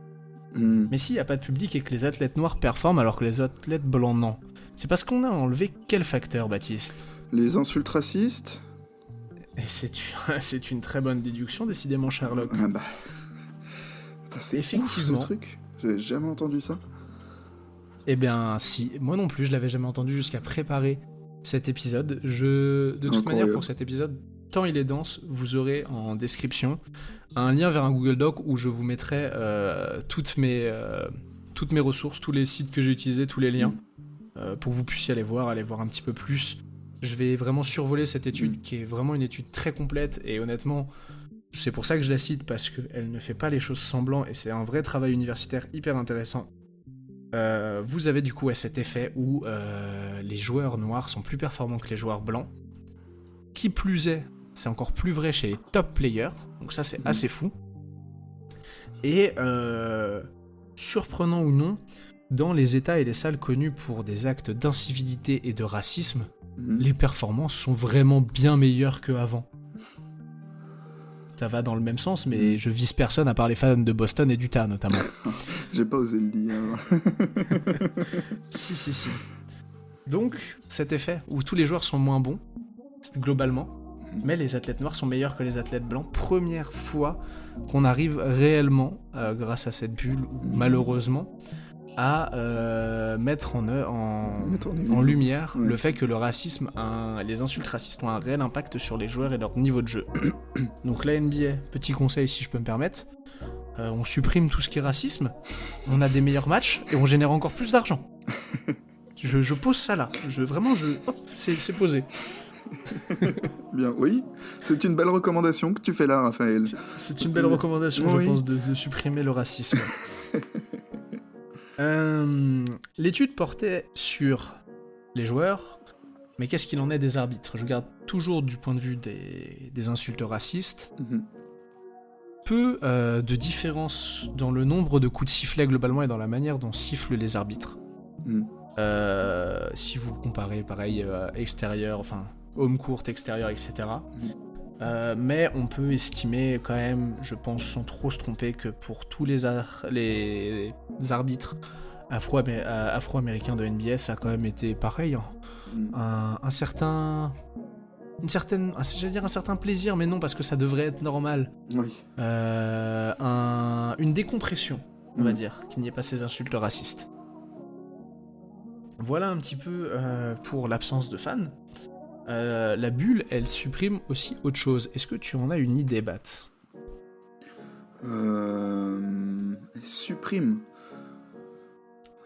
Mais s'il n'y a pas de public et que les athlètes noirs performent alors que les athlètes blancs non, c'est parce qu'on a enlevé quel facteur, Baptiste ? Les insultes racistes ? Et c'est une très bonne déduction, décidément, Sherlock. Ah bah... C'est effectivement ouf, ce truc. J'avais jamais entendu ça. Eh bien, si. Moi non plus, je l'avais jamais entendu jusqu'à préparer cet épisode. De toute manière, pour cet épisode, tant il est dense, vous aurez en description un lien vers un Google Doc où je vous mettrai toutes mes ressources, tous les sites que j'ai utilisés, tous les liens, pour que vous puissiez aller voir un petit peu plus. Je vais vraiment survoler cette étude qui est vraiment une étude très complète et honnêtement, c'est pour ça que je la cite parce qu'elle ne fait pas les choses semblant et c'est un vrai travail universitaire hyper intéressant. vous avez du coup cet effet où les joueurs noirs sont plus performants que les joueurs blancs. Qui plus est, c'est encore plus vrai chez les top players, donc ça c'est assez fou. Et surprenant ou non, dans les États et les salles connus pour des actes d'incivilité et de racisme, les performances sont vraiment bien meilleures qu'avant. Ça va dans le même sens, mais je vise personne à part les fans de Boston et d'Utah notamment. J'ai pas osé le dire. Si. Donc, cet effet où tous les joueurs sont moins bons, globalement, mais les athlètes noirs sont meilleurs que les athlètes blancs. Première fois qu'on arrive réellement, grâce à cette bulle, malheureusement, à mettre en lumière le fait que le racisme, les insultes racistes ont un réel impact sur les joueurs et leur niveau de jeu. Donc la NBA, petit conseil si je peux me permettre, on supprime tout ce qui est racisme, on a des meilleurs matchs et on génère encore plus d'argent. Je pose ça là, hop, c'est posé. Bien, oui, c'est une belle recommandation que tu fais là, Raphaël. C'est une belle recommandation, je pense, de supprimer le racisme. L'étude portait sur les joueurs, mais qu'est-ce qu'il en est des arbitres ? Je regarde toujours du point de vue des insultes racistes. Peu de différence dans le nombre de coups de sifflet globalement et dans la manière dont sifflent les arbitres. Si vous comparez pareil extérieur, enfin home court, extérieur, etc. Mais on peut estimer quand même, je pense sans trop se tromper, que pour tous les arbitres afro-américains de NBA, ça a quand même été pareil. Un certain plaisir, mais non, parce que ça devrait être normal. Oui. Une décompression, on va dire, qu'il n'y ait pas ces insultes racistes. Voilà un petit peu pour l'absence de fans. La bulle, elle supprime aussi autre chose. Est-ce que tu en as une idée, Bat ? Supprime.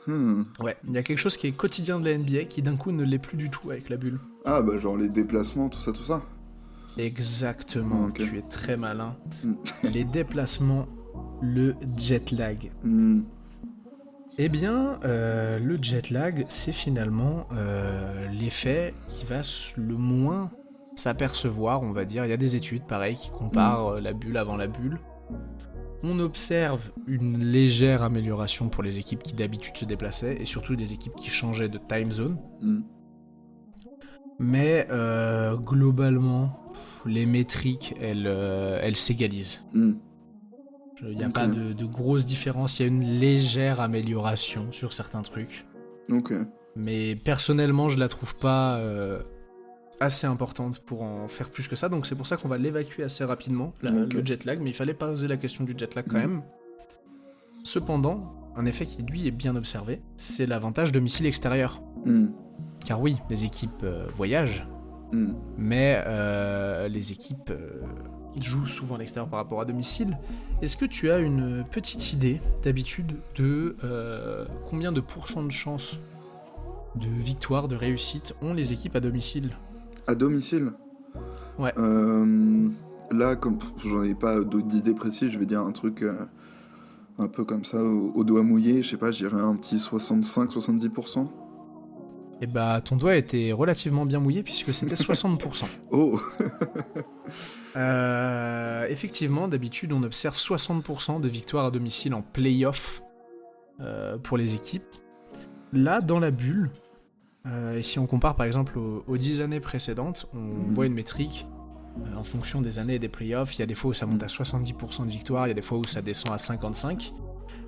Ouais, il y a quelque chose qui est quotidien de la NBA qui d'un coup ne l'est plus du tout avec la bulle. Ah bah genre les déplacements, tout ça. Exactement, Okay. Tu es très malin. Les déplacements, le jet lag. Eh bien, le jet lag, c'est finalement l'effet qui va le moins s'apercevoir, on va dire. Il y a des études, pareil, qui comparent la bulle avant la bulle. On observe une légère amélioration pour les équipes qui d'habitude se déplaçaient, et surtout des équipes qui changeaient de time zone. Mais globalement, les métriques, elles s'égalisent. Il n'y a pas de grosses différences, il y a une légère amélioration sur certains trucs. Mais personnellement, je la trouve pas assez importante pour en faire plus que ça, donc c'est pour ça qu'on va l'évacuer assez rapidement, le jet lag, mais il fallait poser la question du jet lag quand même. Cependant, un effet qui lui est bien observé, c'est l'avantage de missiles extérieurs. Car oui, les équipes voyagent, mais les équipes jouent souvent à l'extérieur par rapport à domicile. Est-ce que tu as une petite idée, d'habitude, de combien de pourcents de chances de victoire, de réussite ont les équipes à domicile ? À domicile ? Ouais. Là, comme j'en ai pas d'idée précise, je vais dire un truc un peu comme ça, au doigt mouillé, je sais pas, je dirais un petit 65-70%. Et bah, ton doigt était relativement bien mouillé puisque c'était 60%. Oh. Effectivement, d'habitude, on observe 60% de victoires à domicile en play-off pour les équipes. Là, dans la bulle, et si on compare par exemple aux 10 années précédentes, on voit une métrique en fonction des années et des play-offs. Il y a des fois où ça monte à 70% de victoires, il y a des fois où ça descend à 55%,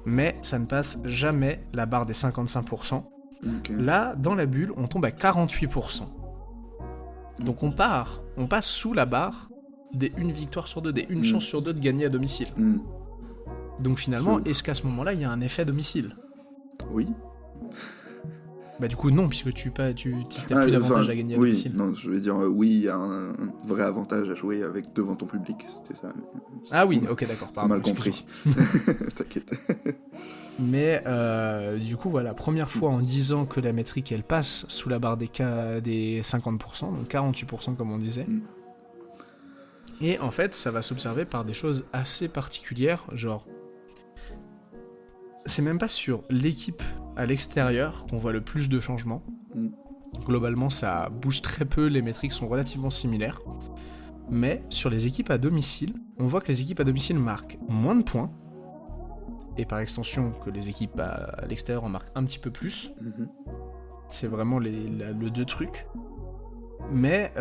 mais ça ne passe jamais la barre des 55%. Là, dans la bulle, on tombe à 48%. Donc on passe sous la barre des une victoire sur deux, des une chance sur deux de gagner à domicile. Donc finalement, est-ce qu'à ce moment-là, il y a un effet domicile ? Oui. Bah du coup non, puisque tu n'as plus d'avantage à gagner à domicile. Non, je vais dire oui, il y a un vrai avantage à jouer avec devant ton public, c'était ça. Ah oui, ok, d'accord. C'est mal compris. T'inquiète. Mais du coup, voilà, première fois en 10 ans que la métrique, elle passe sous la barre des 50%, donc 48% comme on disait. Et en fait, ça va s'observer par des choses assez particulières, genre... C'est même pas sur l'équipe à l'extérieur qu'on voit le plus de changements. Mm. Globalement, ça bouge très peu, les métriques sont relativement similaires. Mais sur les équipes à domicile, on voit que les équipes à domicile marquent moins de points, et par extension que les équipes à l'extérieur en marquent un petit peu plus. Mhm. C'est vraiment le deux trucs. Mais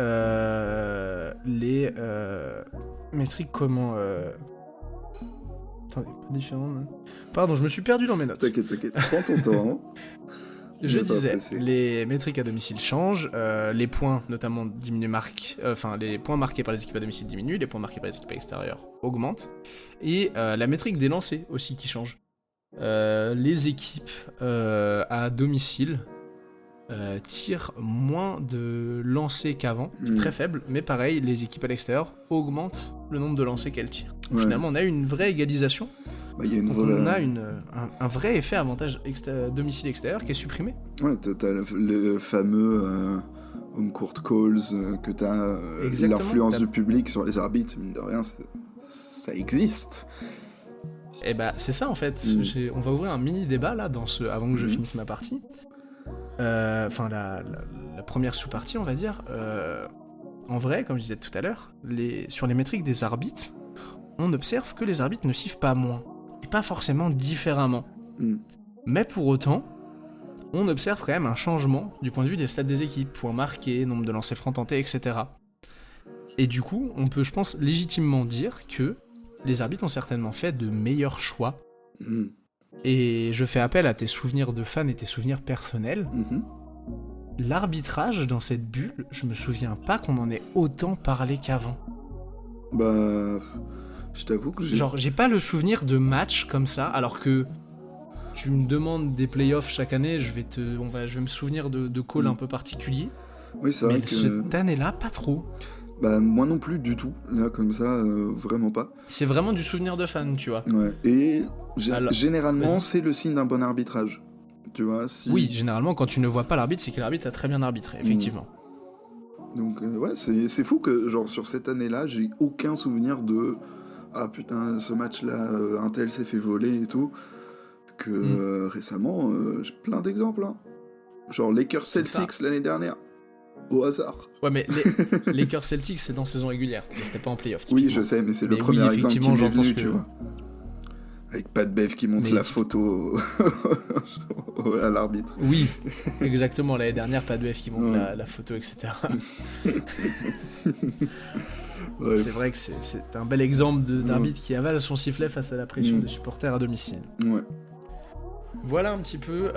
les métriques comment... Attendez, pas différent. Hein. Pardon, je me suis perdu dans mes notes. T'inquiète, prends ton temps. Je pas disais, pressé. les métriques à domicile changent, les points notamment diminuent, les points marqués par les équipes à domicile diminuent, les points marqués par les équipes à l'extérieur augmentent, et la métrique des lancers aussi qui change. Les équipes à domicile tirent moins de lancers qu'avant, c'est très faible, mais pareil, les équipes à l'extérieur augmentent le nombre de lancers qu'elles tirent. Donc, finalement, on a une vraie égalisation. Bah, y a on a un vrai effet avantage domicile-extérieur qui est supprimé. Ouais, t'as le fameux home court calls, que t'as l'influence du public sur les arbitres, mine de rien, ça existe. Et bah c'est ça en fait, on va ouvrir un mini débat là avant que je finisse ma partie. Enfin la première sous-partie on va dire. En vrai, comme je disais tout à l'heure, sur les métriques des arbitres, on observe que les arbitres ne sifflent pas moins. Et pas forcément différemment. Mais pour autant, on observe quand même un changement du point de vue des stats des équipes, points marqués, nombre de lancers francs tentés, etc. Et du coup, on peut, je pense, légitimement dire que les arbitres ont certainement fait de meilleurs choix. Et je fais appel à tes souvenirs de fan et tes souvenirs personnels. L'arbitrage dans cette bulle, je me souviens pas qu'on en ait autant parlé qu'avant. Bah... Je t'avoue que j'ai pas le souvenir de matchs comme ça, alors que tu me demandes des playoffs chaque année, je vais me souvenir de calls un peu particuliers. Oui, c'est vrai que cette année-là, pas trop. Bah, moi non plus du tout. Là, comme ça, vraiment pas. C'est vraiment du souvenir de fan, tu vois. Ouais. Et généralement, c'est le signe d'un bon arbitrage. Tu vois, Oui, généralement, quand tu ne vois pas l'arbitre, c'est que l'arbitre a très bien arbitré, effectivement. Donc, ouais, c'est fou que, genre, sur cette année-là, j'ai aucun souvenir de... Ah putain, ce match-là, un tel s'est fait voler et tout. Que récemment, j'ai plein d'exemples. Hein. Genre Lakers Celtics l'année dernière. Au hasard. Ouais, mais les Lakers Celtics, c'est dans saison régulière. Mais c'était pas en playoff. Oui, je sais, mais c'est le premier exemple qui m'est venu, tu vois. Avec Pat Bev qui montre la photo à l'arbitre. Oui, exactement. L'année dernière, Pat Bev qui montre la photo, etc. Ouais. C'est vrai que c'est un bel exemple d'arbitre qui avale son sifflet face à la pression des supporters à domicile. Ouais. Voilà un petit peu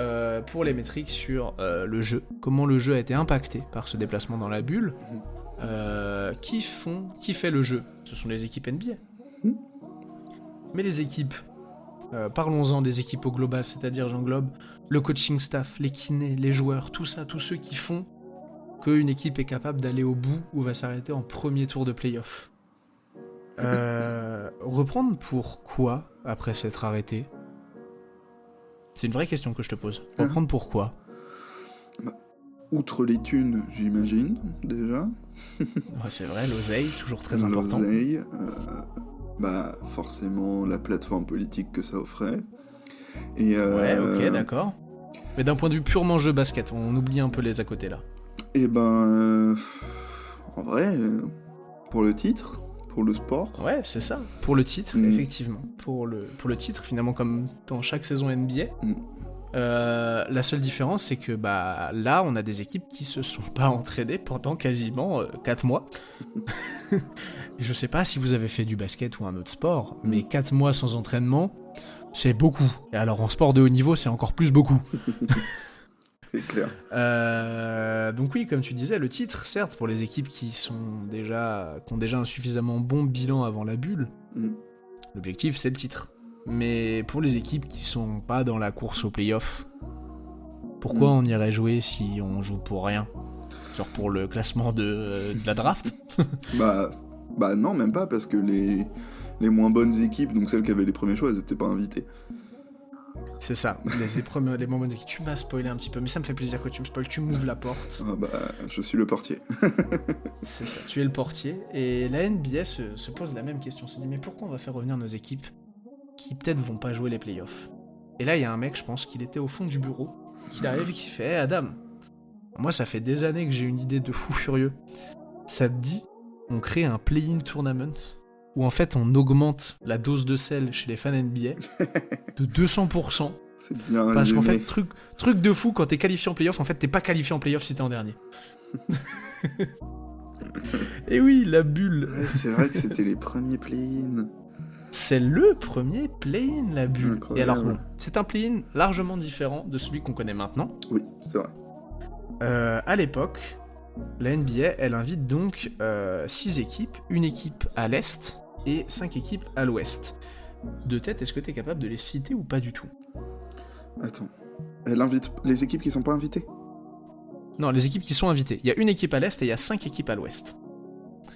pour les métriques sur le jeu. Comment le jeu a été impacté par ce déplacement dans la bulle. Qui fait le jeu ? Ce sont les équipes NBA. Mais les équipes, parlons-en des équipes au global, c'est-à-dire j'englobe le coaching staff, les kinés, les joueurs, tout ça, tous ceux qui font qu'une équipe est capable d'aller au bout ou va s'arrêter en premier tour de play-off. Reprendre pourquoi après s'être arrêté ? C'est une vraie question que je te pose. Reprendre pourquoi ? Outre les thunes, j'imagine, déjà. Ouais, c'est vrai, l'oseille, toujours très important. L'oseille, forcément la plateforme politique que ça offrait. Et ouais, ok, d'accord. Mais d'un point de vue purement jeu basket, on oublie un peu les à côté là. Et en vrai, pour le titre, pour le sport. Ouais, c'est ça. Pour le titre, effectivement. Pour le titre, finalement, comme dans chaque saison NBA. La seule différence, c'est que là, on a des équipes qui se sont pas entraînées pendant quasiment 4 mois. Je sais pas si vous avez fait du basket ou un autre sport, mais 4 mois sans entraînement, c'est beaucoup. Et alors en sport de haut niveau, c'est encore plus beaucoup. C'est clair. Donc oui, comme tu disais, le titre, certes, pour les équipes qui ont déjà un suffisamment bon bilan avant la bulle, l'objectif, c'est le titre. Mais pour les équipes qui sont pas dans la course au play-off, pourquoi on irait jouer si on joue pour rien ? Genre pour le classement de la draft ? Non, même pas, parce que les moins bonnes équipes, donc celles qui avaient les premiers choix, elles étaient pas invitées. C'est ça, les moins bonnes équipes. Tu m'as spoilé un petit peu, mais ça me fait plaisir que tu me spoiles, tu m'ouvres la porte. Je suis le portier. C'est ça, tu es le portier. Et la NBA se pose la même question, se dit mais pourquoi on va faire revenir nos équipes qui peut-être vont pas jouer les playoffs ? Et là, il y a un mec, je pense qu'il était au fond du bureau, qui arrive et qui fait hey, Adam, moi ça fait des années que j'ai une idée de fou furieux. Ça te dit, on crée un play-in tournament où en fait on augmente la dose de sel chez les fans NBA de 200%. C'est bien Parce qu'en résumé. fait, truc de fou, quand t'es qualifié en playoff, en fait t'es pas qualifié en playoff si t'es en dernier. Et oui, la bulle. Ouais, c'est vrai que c'était les premiers play-in. C'est le premier play-in, la bulle. Incroyable. Et alors bon, c'est un play-in largement différent de celui qu'on connaît maintenant. Oui, c'est vrai. À l'époque, la NBA, elle invite donc 6 équipes, une équipe à l'Est et 5 équipes à l'Ouest. De tête, est-ce que t'es capable de les citer ou pas du tout? Attends. Elle invite les équipes qui sont pas invitées? Non, les équipes qui sont invitées. Il y a une équipe à l'Est et il y a 5 équipes à l'Ouest.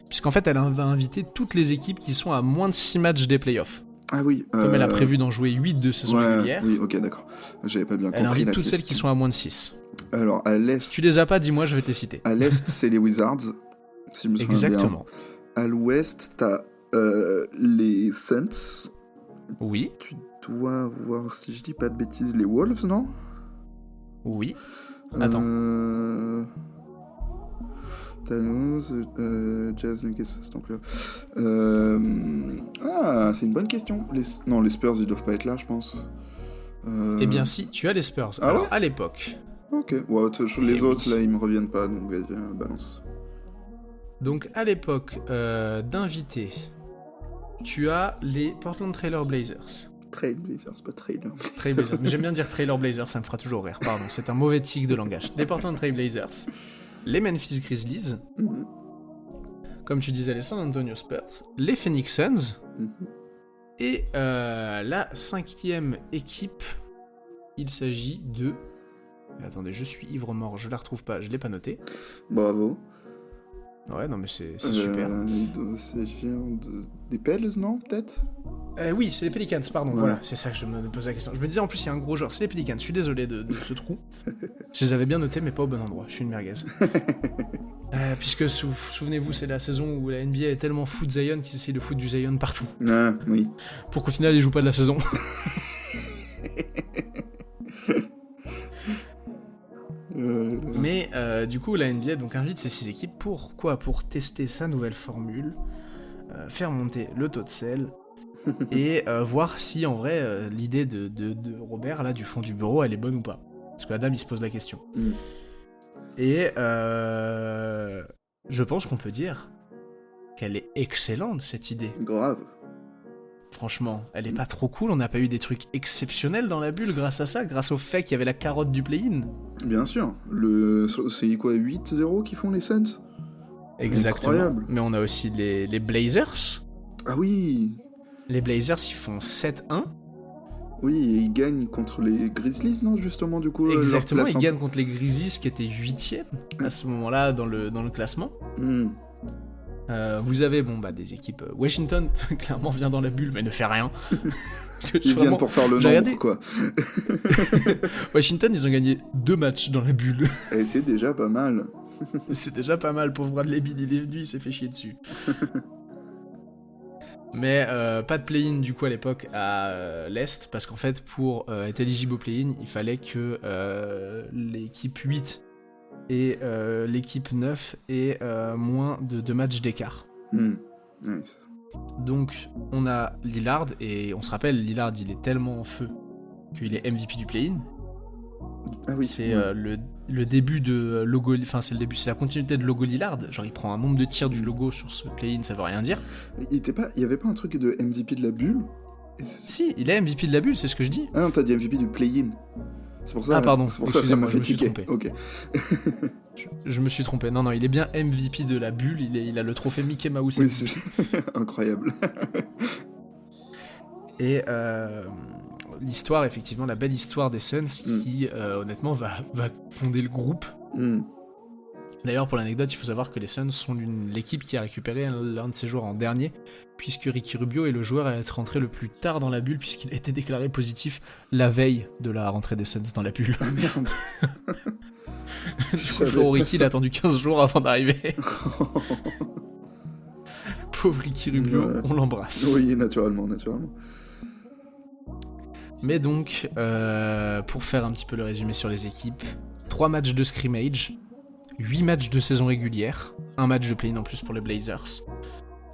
Puisqu'en fait, elle va inviter toutes les équipes qui sont à moins de 6 matchs des playoffs. Ah oui. Comme elle a prévu d'en jouer 8 de saison régulière, Oui, ok, d'accord. J'avais pas bien elle compris invite la toutes celles qui question. sont à moins de 6. Alors, à l'Est... Tu les as pas, dis-moi, je vais te les citer. À l'Est, c'est les Wizards, si je me souviens bien. Exactement. À l'Ouest, t'as les Suns. Oui, Tu dois voir, si je dis pas de bêtises, les Wolves, non? oui. Attends. T'as les Jazz, Nuggets, Fast en playoff. Ah, c'est une bonne question. Non, les Spurs, ils doivent pas être là, je pense. Eh bien si, tu as les Spurs. Ah Alors, ouais à l'époque. Ok. Ouais, les Eh autres, oui. là, ils me reviennent pas, donc vas-y, balance. Donc, à l'époque d'invités, tu as les Portland Trail Blazers. Trailblazers, pas Trailer. Trail Blazers. Mais j'aime bien dire Trail Blazers, ça me fera toujours rire. Pardon, c'est un mauvais tic de langage. Les Portland Trail Blazers, les Memphis Grizzlies, Mhm, comme tu disais, les San Antonio Spurs, les Phoenix Suns, mhm. et la 5e équipe, il s'agit de... Attendez, je suis ivre-mort, je la retrouve pas, je l'ai pas noté. Bravo. Ouais, non mais c'est super. Il doit s'agir des Pels, non, peut-être? Oui, c'est les Pelicans, pardon, Ouais. voilà, c'est ça que je me posais la question. Je me disais en plus, il y a un gros joueur, c'est les Pelicans, je suis désolé de ce trou. Je les avais bien notés, mais pas au bon endroit, je suis une merguez. Puisque, souvenez-vous, c'est la saison où la NBA est tellement fou de Zion qu'ils essayent de foutre du Zion partout. Ah, oui. Pour qu'au final, ils jouent pas de la saison. Mais du coup, la NBA donc invite ces 6 équipes pour quoi? Pour tester sa nouvelle formule, faire monter le taux de sel et voir si en vrai l'idée de Robert là du fond du bureau elle est bonne ou pas. Parce que Adam il se pose la question. Mm. Et je pense qu'on peut dire qu'elle est excellente cette idée. Grave. Franchement, elle est pas trop cool, on n'a pas eu des trucs exceptionnels dans la bulle grâce à ça, grâce au fait qu'il y avait la carotte du play-in. Bien sûr. C'est quoi, 8-0 qui font les Suns? Exactement. Incroyable. Mais on a aussi les Blazers. Ah oui. Les Blazers, ils font 7-1. Oui, et ils gagnent contre les Grizzlies, non, justement, du coup. leur Exactement, place ils en- gagnent contre les Grizzlies qui étaient 8e à ce moment-là dans le classement. Hmm. Vous avez des équipes. Washington, clairement, vient dans la bulle, mais ne fait rien. Parce que Ils viennent pour faire le j'ai nombre, regardé. quoi. Washington, ils ont gagné 2 matchs dans la bulle. Et c'est déjà pas mal. C'est déjà pas mal, pauvre Bradley Beal, il est venu, il s'est fait chier dessus. Mais pas de play-in du coup à l'époque à l'Est, parce qu'en fait pour être éligible au play-in, il fallait que l'équipe 8 et l'équipe 9 aient moins de 2 matchs d'écart. Hmm. Nice. Donc on a Lillard, et on se rappelle, Lillard il est tellement en feu qu'il est MVP du play-in. Ah oui. C'est ouais. le début de logo, enfin c'est la continuité de logo Lillard. Genre il prend un nombre de tirs du logo sur ce play-in, ça veut rien dire. Il y avait pas un truc de MVP de la bulle? Si, il est MVP de la bulle, c'est ce que je dis. Ah non, t'as dit MVP du play-in. C'est pour ça. Ah, pardon, C'est pour ça m'a excusez-moi, fait je me suis tiquer. trompé. Ok. Je me suis trompé. Non, il est bien MVP de la bulle. Il a le trophée Mickey Mouse. Oui, MVP. c'est incroyable. Et l'histoire, effectivement, la belle histoire des Suns qui, honnêtement, va fonder le groupe. Hmm. D'ailleurs, pour l'anecdote, il faut savoir que les Suns sont l'équipe qui a récupéré l'un de ses joueurs en dernier, puisque Ricky Rubio est le joueur à être rentré le plus tard dans la bulle, puisqu'il a été déclaré positif la veille de la rentrée des Suns dans la bulle. Ah merde. Du coup, Florent Ricky, il a attendu 15 jours avant d'arriver. Pauvre Ricky Rubio, Ouais. on l'embrasse. Oui, naturellement. Mais donc, pour faire un petit peu le résumé sur les équipes, 3 matchs de scrimmage, 8 matchs de saison régulière, 1 match de play-in en plus pour les Blazers.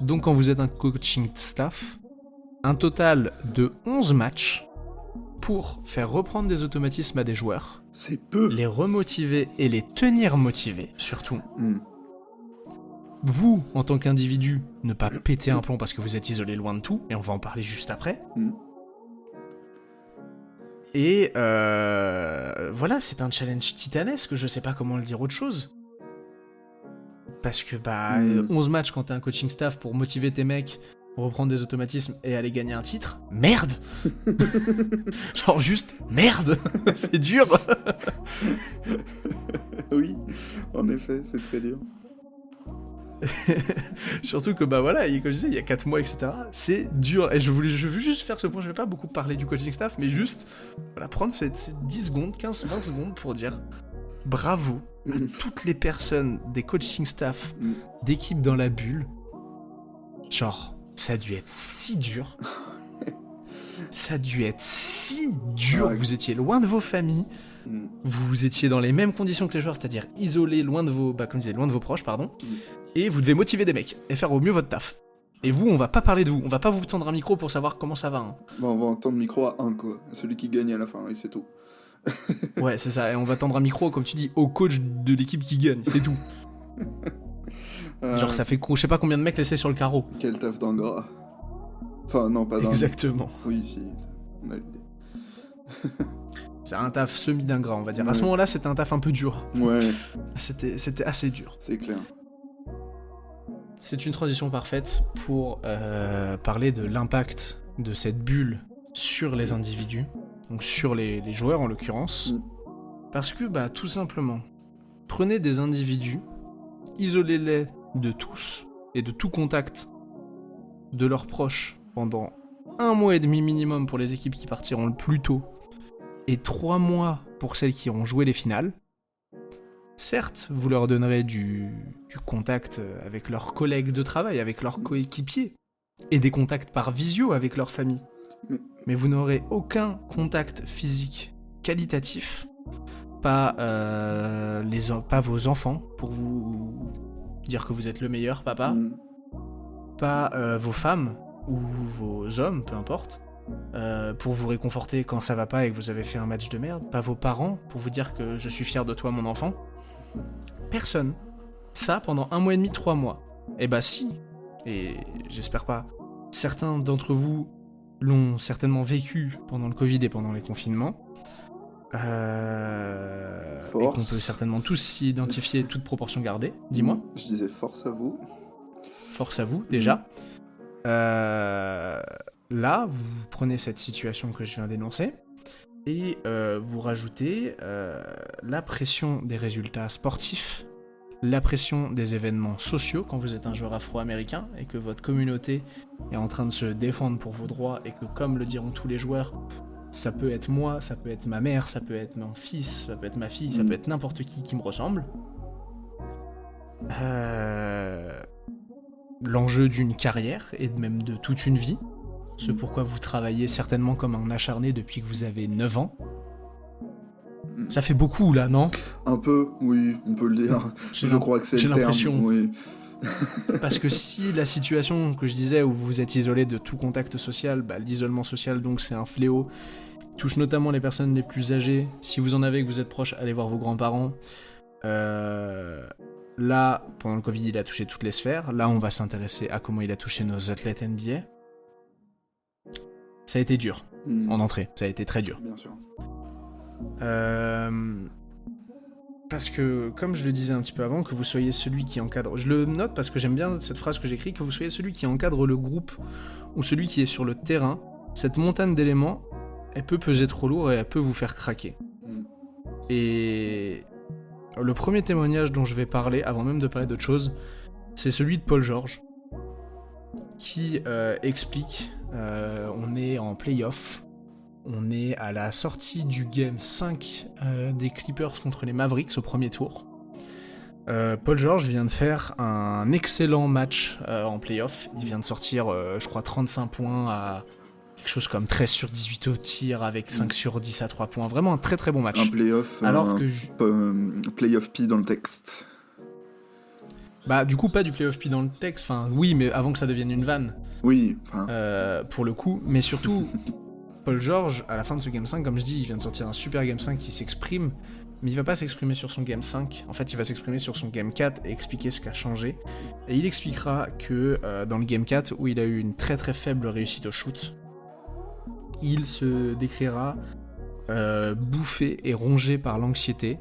Donc quand vous êtes un coaching staff, un total de 11 matchs pour faire reprendre des automatismes à des joueurs, C'est peu. les remotiver et les tenir motivés, surtout. Mm. Vous, en tant qu'individu, ne pas péter un plomb parce que vous êtes isolé loin de tout, et on va en parler juste après. Mm. Et voilà, c'est un challenge titanesque, je sais pas comment le dire autre chose. Parce que 11 matchs quand t'es un coaching staff pour motiver tes mecs, reprendre des automatismes et aller gagner un titre, merde. Genre juste merde. C'est dur. Oui, en effet, c'est très dur. Surtout que comme je disais, il y a 4 mois, etc. C'est dur. Et je veux juste faire ce point, je vais pas beaucoup parler du coaching staff, mais juste prendre ces 10 secondes, 15, 20 secondes pour dire bravo à toutes les personnes des coaching staff, d'équipes dans la bulle. Genre, ça a dû être si dur. Ça a dû être si dur. Vous étiez loin de vos familles. Vous étiez dans les mêmes conditions que les joueurs, c'est-à-dire isolés, loin de vos proches, pardon. Et vous devez motiver des mecs et faire au mieux votre taf. Et vous, on va pas parler de vous, on va pas vous tendre un micro pour savoir comment ça va. Hein. Bon, on va entendre micro à 1, quoi. Celui qui gagne à la fin, et c'est tout. Ouais, c'est ça, et on va tendre un micro, comme tu dis, au coach de l'équipe qui gagne, c'est tout. Genre, ça fait je sais pas combien de mecs laissés sur le carreau. Quel taf d'ingrat. Enfin, non, pas d'ingrat. Exactement. Oui, si, on a l'idée. C'est un taf semi-d'ingrat, on va dire. Ouais. À ce moment-là, c'était un taf un peu dur. Ouais. C'était assez dur. C'est clair. C'est une transition parfaite pour parler de l'impact de cette bulle sur les individus, donc sur les joueurs en l'occurrence. Parce que, tout simplement, prenez des individus, isolez-les de tous et de tout contact de leurs proches pendant 1 mois et demi minimum pour les équipes qui partiront le plus tôt, et 3 mois pour celles qui ont joué les finales. Certes, vous leur donnerez du contact avec leurs collègues de travail, avec leurs coéquipiers, et des contacts par visio avec leur famille. Mais vous n'aurez aucun contact physique qualitatif, pas vos enfants, pour vous dire que vous êtes le meilleur papa, pas vos femmes ou vos hommes, peu importe, pour vous réconforter quand ça va pas et que vous avez fait un match de merde, pas vos parents pour vous dire que je suis fier de toi mon enfant. Personne. Ça pendant 1 mois et demi, 3 mois. Eh si, et j'espère pas, certains d'entre vous l'ont certainement vécu pendant le Covid et pendant les confinements. Et qu'on peut certainement tous s'y identifier, toute proportion gardée. Dis-moi. Je disais force à vous. Force à vous, déjà. Là, vous prenez cette situation que je viens d'énoncer et vous rajoutez la pression des résultats sportifs, la pression des événements sociaux quand vous êtes un joueur afro-américain et que votre communauté est en train de se défendre pour vos droits et que, comme le diront tous les joueurs, ça peut être moi, ça peut être ma mère, ça peut être mon fils, ça peut être ma fille, ça peut être n'importe qui me ressemble. L'enjeu d'une carrière et même de toute une vie, ce pourquoi vous travaillez certainement comme un acharné depuis que vous avez 9 ans. Ça fait beaucoup là, non ? Un peu, oui, on peut le dire. Je crois que c'est le terme. Oui. Parce que si la situation que je disais où vous êtes isolé de tout contact social, l'isolement social donc c'est un fléau, touche notamment les personnes les plus âgées. Si vous en avez et que vous êtes proche, allez voir vos grands-parents. Là, pendant le Covid, il a touché toutes les sphères. Là, on va s'intéresser à comment il a touché nos athlètes NBA. Ça a été dur en entrée, ça a été très dur. Bien sûr. Parce que, comme je le disais un petit peu avant, que vous soyez celui qui encadre... Je le note parce que j'aime bien cette phrase que j'écris, que vous soyez celui qui encadre le groupe ou celui qui est sur le terrain, cette montagne d'éléments, elle peut peser trop lourd et elle peut vous faire craquer. Et le premier témoignage dont je vais parler, avant même de parler d'autre chose, c'est celui de Paul George, qui explique, on est en play-off, on est à la sortie du Game 5 des Clippers contre les Mavericks au premier tour. Paul George vient de faire un excellent match en play-off. Il vient de sortir, je crois, 35 points à quelque chose comme 13 sur 18 au tir avec 5 sur 10 à 3 points. Vraiment un très très bon match. Un playoff, playoff P dans le texte. Bah du coup pas du playoff P dans le texte, enfin oui mais avant que ça devienne une vanne. Oui, pour le coup, mais surtout Paul George à la fin de ce Game 5, comme je dis, il vient de sortir un super Game 5 qui s'exprime, mais il va pas s'exprimer sur son Game 5, en fait il va s'exprimer sur son Game 4 et expliquer ce qui a changé. Et il expliquera que dans le Game 4 où il a eu une très très faible réussite au shoot, il se décrira bouffé et rongé par l'anxiété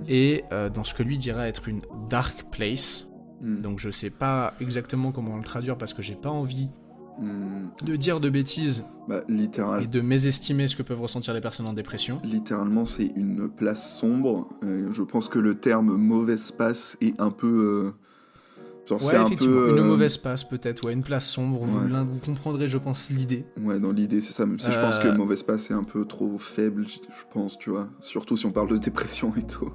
et dans ce que lui dira être une dark place. Donc je sais pas exactement comment le traduire parce que j'ai pas envie de dire de bêtises et de mésestimer ce que peuvent ressentir les personnes en dépression. Littéralement, c'est une place sombre. Je pense que le terme mauvaise passe est un peu... c'est effectivement, un peu, une mauvaise passe peut-être, une place sombre, vous comprendrez je pense l'idée. Ouais, dans l'idée c'est ça, même si je pense que mauvaise passe est un peu trop faible, je pense, tu vois, surtout si on parle de dépression et tout.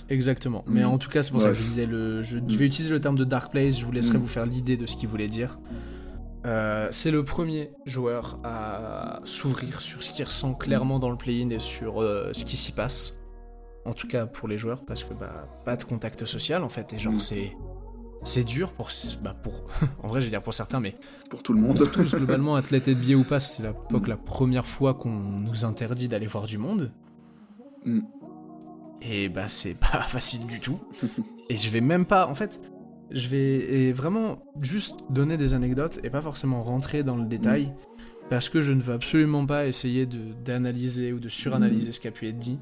Exactement, mais en tout cas c'est pour ça que je disais, je vais utiliser le terme de dark place, je vous laisserai vous faire l'idée de ce qu'il voulait dire. C'est le premier joueur à s'ouvrir sur ce qu'il ressent clairement dans le play-in et sur ce qui s'y passe. En tout cas pour les joueurs, parce que pas de contact social en fait, et genre c'est dur pour en vrai je vais dire pour certains, mais pour tout le monde. Pour tous globalement, athlètes et de biais ou pas, c'est la première fois qu'on nous interdit d'aller voir du monde. Et c'est pas facile du tout. Et je vais même pas, en fait, je vais vraiment juste donner des anecdotes et pas forcément rentrer dans le détail, parce que je ne veux absolument pas essayer d'analyser ou de suranalyser ce qui a pu être dit.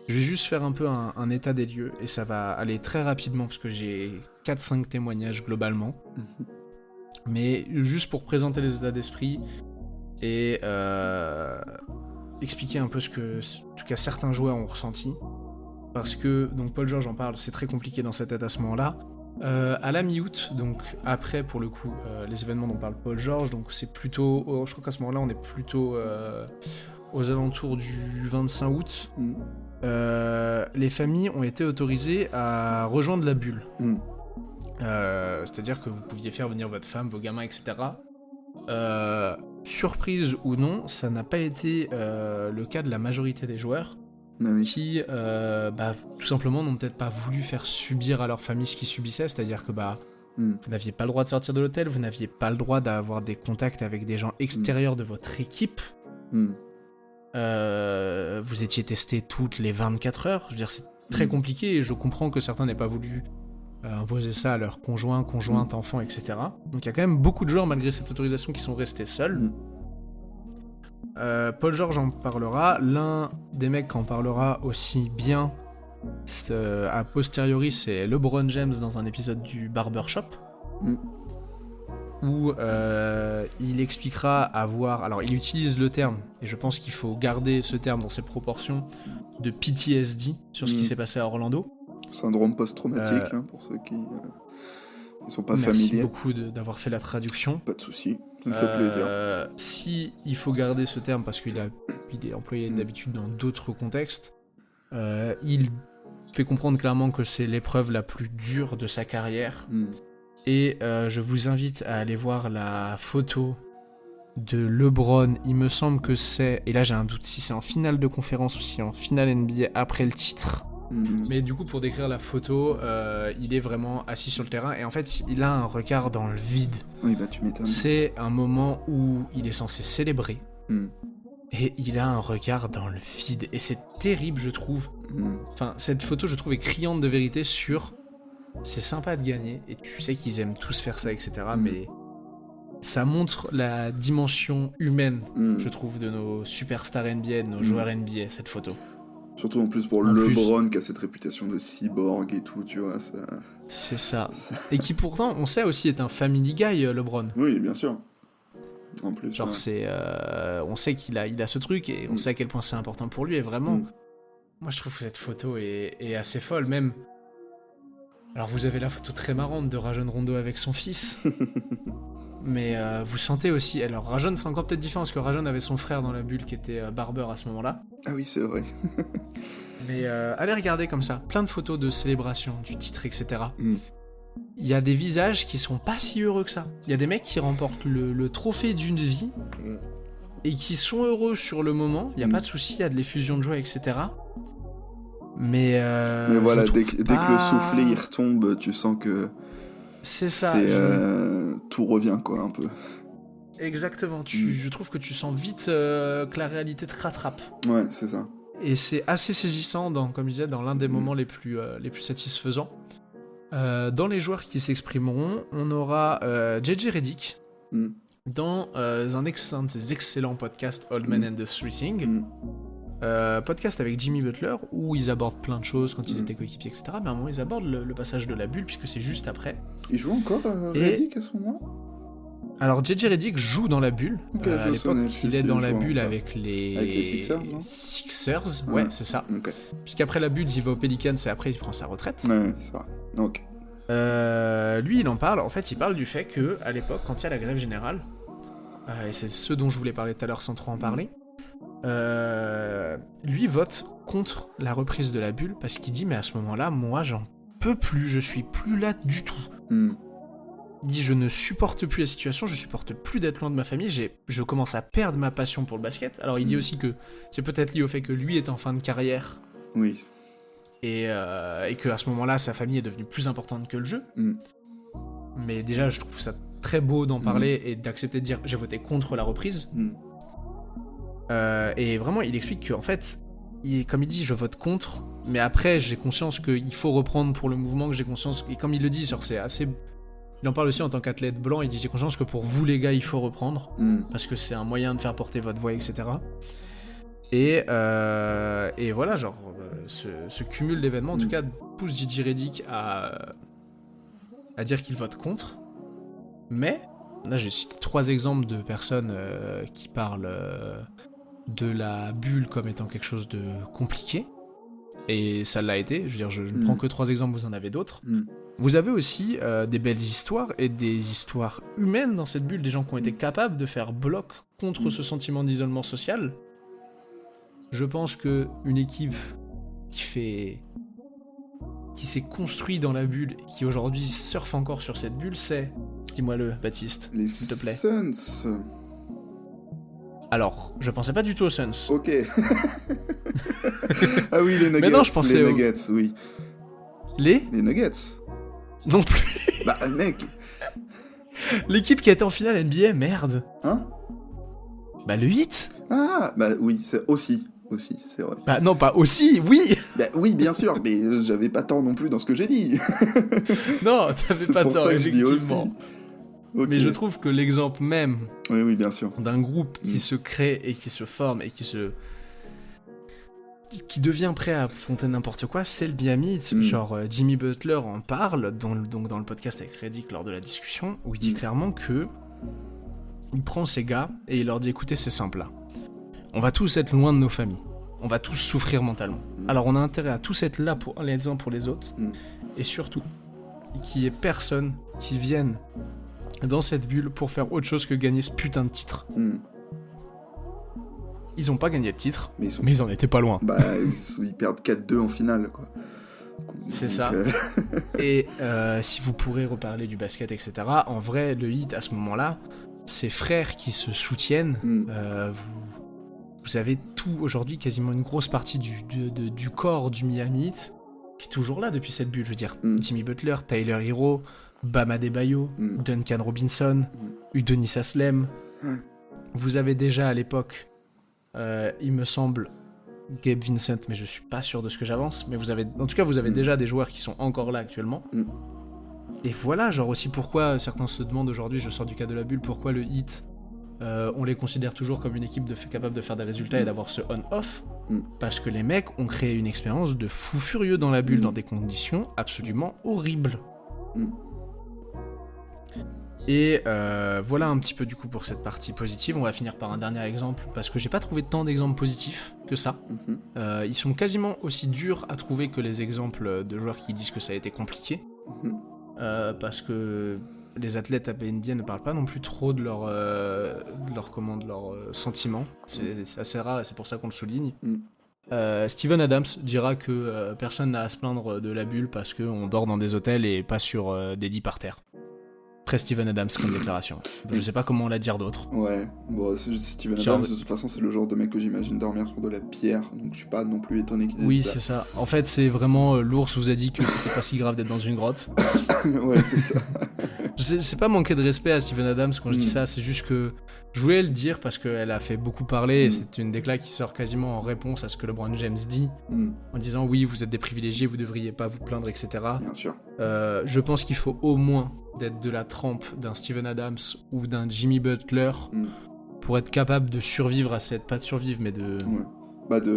Je vais juste faire un peu un état des lieux, et ça va aller très rapidement, parce que j'ai 4-5 témoignages globalement. Mais juste pour présenter les états d'esprit, et expliquer un peu ce que, en tout cas, certains joueurs ont ressenti. Parce que, donc Paul George en parle, c'est très compliqué dans cette tête à ce moment-là. À la mi-août, donc après pour le coup les événements dont parle Paul George, donc c'est plutôt, je crois qu'à ce moment-là on est plutôt aux alentours du 25 août, les familles ont été autorisées à rejoindre la bulle. C'est-à-dire que vous pouviez faire venir votre femme, vos gamins, etc. Surprise ou non, ça n'a pas été le cas de la majorité des joueurs. Qui tout simplement n'ont peut-être pas voulu faire subir à leur famille ce qu'ils subissaient, c'est-à-dire que vous n'aviez pas le droit de sortir de l'hôtel, vous n'aviez pas le droit d'avoir des contacts avec des gens extérieurs de votre équipe, vous étiez testé toutes les 24 heures, je veux dire c'est très compliqué et je comprends que certains n'aient pas voulu imposer ça à leurs conjoints, conjointes, enfants, etc. Donc il y a quand même beaucoup de joueurs malgré cette autorisation qui sont restés seuls. Paul George en parlera, l'un des mecs qui en parlera aussi bien a posteriori c'est LeBron James dans un épisode du Barbershop où il expliquera avoir, alors il utilise le terme et je pense qu'il faut garder ce terme dans ses proportions, de PTSD sur ce qui s'est passé à Orlando, syndrome post-traumatique pour ceux qui ne sont pas merci familiers. beaucoup d'avoir fait la traduction, pas de souci. Ça me fait plaisir. Si il faut garder ce terme parce qu'il est employé d'habitude dans d'autres contextes, il fait comprendre clairement que c'est l'épreuve la plus dure de sa carrière. Et je vous invite à aller voir la photo de LeBron. Il me semble que c'est, et là j'ai un doute si c'est en finale de conférence ou si en finale NBA après le titre. Mais du coup pour décrire la photo, il est vraiment assis sur le terrain et en fait il a un regard dans le vide. Oui tu m'étonnes. C'est un moment où il est censé célébrer et il a un regard dans le vide et c'est terrible je trouve. Enfin cette photo je trouve est criante de vérité sur c'est sympa de gagner et tu sais qu'ils aiment tous faire ça etc. Mais ça montre la dimension humaine je trouve de nos superstars NBA, de nos joueurs NBA cette photo. Surtout en plus pour LeBron qui a cette réputation de cyborg et tout, tu vois, ça... C'est ça. Et qui pourtant, on sait aussi, est un family guy, LeBron. Oui, bien sûr. En plus, genre on sait qu'il a ce truc et on sait à quel point c'est important pour lui et vraiment, moi je trouve que cette photo est assez folle, même... Alors vous avez la photo très marrante de Rajon Rondo avec son fils, mais vous sentez aussi... Alors Rajon c'est encore peut-être différent parce que Rajon avait son frère dans la bulle qui était Barber à ce moment-là. Ah oui, c'est vrai. Mais allez regarder comme ça, plein de photos de célébration, du titre, etc. Il y a des visages qui sont pas si heureux que ça. Il y a des mecs qui remportent le trophée d'une vie et qui sont heureux sur le moment, il n'y a pas de souci, il y a de l'effusion de joie, etc. Mais voilà, je dès trouve que pas... le soufflet il retombe, tu sens que C'est ça, tout revient, quoi, un peu. exactement. Je trouve que tu sens vite que la réalité te rattrape. Ouais, c'est ça. Et c'est assez saisissant, comme je disais, dans l'un des moments les plus satisfaisants. Dans les joueurs qui s'exprimeront, on aura JJ Redick dans un des excellents podcasts Old Man and the Three Things. Podcast avec Jimmy Butler où ils abordent plein de choses quand ils étaient coéquipiers, etc. Mais à un moment, ils abordent le passage de la bulle puisque c'est juste après. Il joue encore Redick à ce moment-là ? Alors, JJ Redick joue dans la bulle. À l'époque, il est dans la bulle avec les Sixers, non ? Sixers, ouais, c'est ça. Okay. Puisqu'après la bulle, il va aux Pelicans et après, il prend sa retraite. Ouais, c'est vrai. Ok. Lui, il en parle. En fait, il parle du fait que à l'époque, quand il y a la grève générale, et c'est ce dont je voulais parler tout à l'heure sans trop en parler, lui vote contre la reprise de la bulle parce qu'il dit mais à ce moment-là, moi, j'en peux plus. Je suis plus là du tout. Il dit je ne supporte plus la situation, je supporte plus d'être loin de ma famille, je commence à perdre ma passion pour le basket. Alors il dit aussi que c'est peut-être lié au fait que lui est en fin de carrière. Oui. Et que à ce moment-là, sa famille est devenue plus importante que le jeu. Mais déjà, je trouve ça très beau d'en parler et d'accepter de dire j'ai voté contre la reprise. Et vraiment, il explique qu'en fait, comme il dit, je vote contre, mais après, j'ai conscience qu'il faut reprendre pour le mouvement, que j'ai conscience, et comme il le dit, c'est assez... Il en parle aussi en tant qu'athlète blanc, il dit j'ai conscience que pour vous les gars, il faut reprendre, parce que c'est un moyen de faire porter votre voix, etc. Et voilà, genre, ce cumul d'événements, en tout cas, pousse JJ Redick à dire qu'il vote contre. Mais, là j'ai cité 3 exemples de personnes qui parlent de la bulle comme étant quelque chose de compliqué. Et ça l'a été, je veux dire, je ne prends que 3 exemples, vous en avez d'autres. Vous avez aussi des belles histoires et des histoires humaines dans cette bulle, des gens qui ont été capables de faire bloc contre ce sentiment d'isolement social. Je pense que une équipe qui s'est construite dans la bulle et qui aujourd'hui surfe encore sur cette bulle, c'est... Dis-moi-le, Baptiste, s'il te plaît. Les Suns. Alors, je pensais pas du tout aux Suns. Ok. Ah oui, les Nuggets. Mais non, je pensais les Nuggets, oui. Les Nuggets. Non plus. Bah, mec. L'équipe qui a été en finale NBA, merde. Hein ? Bah, le Heat. Ah, bah oui, c'est aussi, c'est vrai. Bah non, pas aussi, oui. Bah oui, bien sûr, mais j'avais pas tort non plus dans ce que j'ai dit. Non, t'avais pas tort, ça que je dis aussi. effectivement. Okay. Mais je trouve que l'exemple même oui, bien sûr. d'un groupe qui se crée et qui se forme et qui devient prêt à affronter n'importe quoi, c'est le Miami. Genre, Jimmy Butler en parle donc dans le podcast avec Redick lors de la discussion, où il dit clairement que il prend ces gars et il leur dit écoutez, c'est simple là. On va tous être loin de nos familles. On va tous souffrir mentalement. Alors on a intérêt à tous être là pour les uns pour les autres. Et surtout, qu'il n'y ait personne qui vienne dans cette bulle pour faire autre chose que gagner ce putain de titre. Ils ont pas gagné le titre, mais ils en étaient pas loin. Bah, ils perdent 4-2 en finale, quoi. C'est ça. Et si vous pourrez reparler du basket, etc., en vrai, le Heat, à ce moment-là, ces frères qui se soutiennent, vous avez tout aujourd'hui, quasiment une grosse partie du corps du Miami Heat, qui est toujours là depuis cette bulle. Je veux dire, Jimmy Butler, Tyler Hero, Bam Adebayo, Duncan Robinson, Udonis Haslem. Vous avez déjà à l'époque, il me semble, Gabe Vincent, mais je suis pas sûr de ce que j'avance, mais vous avez déjà des joueurs qui sont encore là actuellement. Et voilà, genre aussi pourquoi certains se demandent aujourd'hui, je sors du cas de la bulle, pourquoi le Heat, on les considère toujours comme une équipe capable de faire des résultats et d'avoir ce on-off, parce que les mecs ont créé une expérience de fou furieux dans la bulle, dans des conditions absolument horribles. Et voilà un petit peu du coup pour cette partie positive. On va finir par un dernier exemple parce que j'ai pas trouvé tant d'exemples positifs que ça. Ils sont quasiment aussi durs à trouver que les exemples de joueurs qui disent que ça a été compliqué. Parce que les athlètes à NBA ne parlent pas non plus trop de leurs sentiments. C'est assez rare et c'est pour ça qu'on le souligne. Steven Adams dira que personne n'a à se plaindre de la bulle parce qu'on dort dans des hôtels et pas sur des lits par terre. Très Steven Adams comme déclaration. Je sais pas comment la dire d'autre. Ouais, bon, Steven Genre- Adams, de toute façon, c'est le genre de mec que j'imagine dormir sur de la pierre, donc je suis pas non plus étonné qu'il dise Oui, ça. c'est ça. En fait, c'est vraiment l'ours vous a dit que c'était pas si grave d'être dans une grotte. Ouais, c'est ça. C'est pas manquer de respect à Steven Adams quand je dis ça, c'est juste que je voulais le dire parce qu'elle a fait beaucoup parler et c'est une décla qui sort quasiment en réponse à ce que LeBron James dit en disant oui, vous êtes des privilégiés, vous devriez pas vous plaindre, etc. Bien sûr. Je pense qu'il faut au moins d'être de la trempe d'un Steven Adams ou d'un Jimmy Butler pour être capable de survivre à cette, pas de survivre, mais de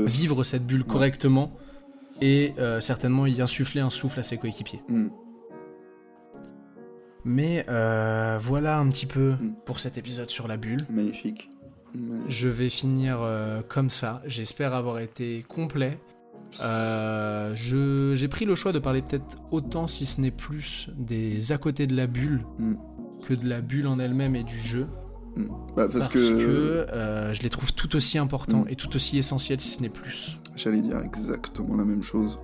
vivre cette bulle correctement et certainement y insuffler un souffle à ses coéquipiers. Mais voilà un petit peu pour cet épisode sur la bulle. Magnifique. Je vais finir comme ça. J'espère avoir été complet. J'ai pris le choix de parler peut-être autant, si ce n'est plus, des à côté de la bulle que de la bulle en elle-même et du jeu. Parce que je les trouve tout aussi importants et tout aussi essentiels, si ce n'est plus. J'allais dire exactement la même chose.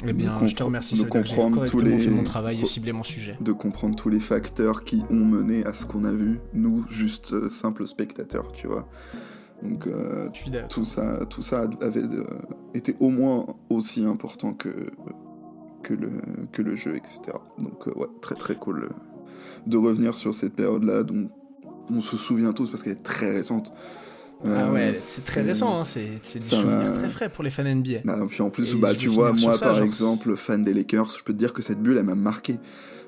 Eh bien, je te remercie, ça veut dire que j'ai correctement fait mon travail et ciblé mon sujet. De comprendre tous les facteurs qui ont mené à ce qu'on a vu, nous, juste simples spectateurs, tu vois. Donc, tout ça avait été au moins aussi important que le jeu, etc. Donc, ouais, très très cool de revenir sur cette période-là dont on se souvient tous parce qu'elle est très récente. Ah ouais, c'est très récent, hein, c'est des souvenirs très frais pour les fans NBA. Puis en plus, tu vois, moi par exemple, fan des Lakers, je peux te dire que cette bulle, elle m'a marqué.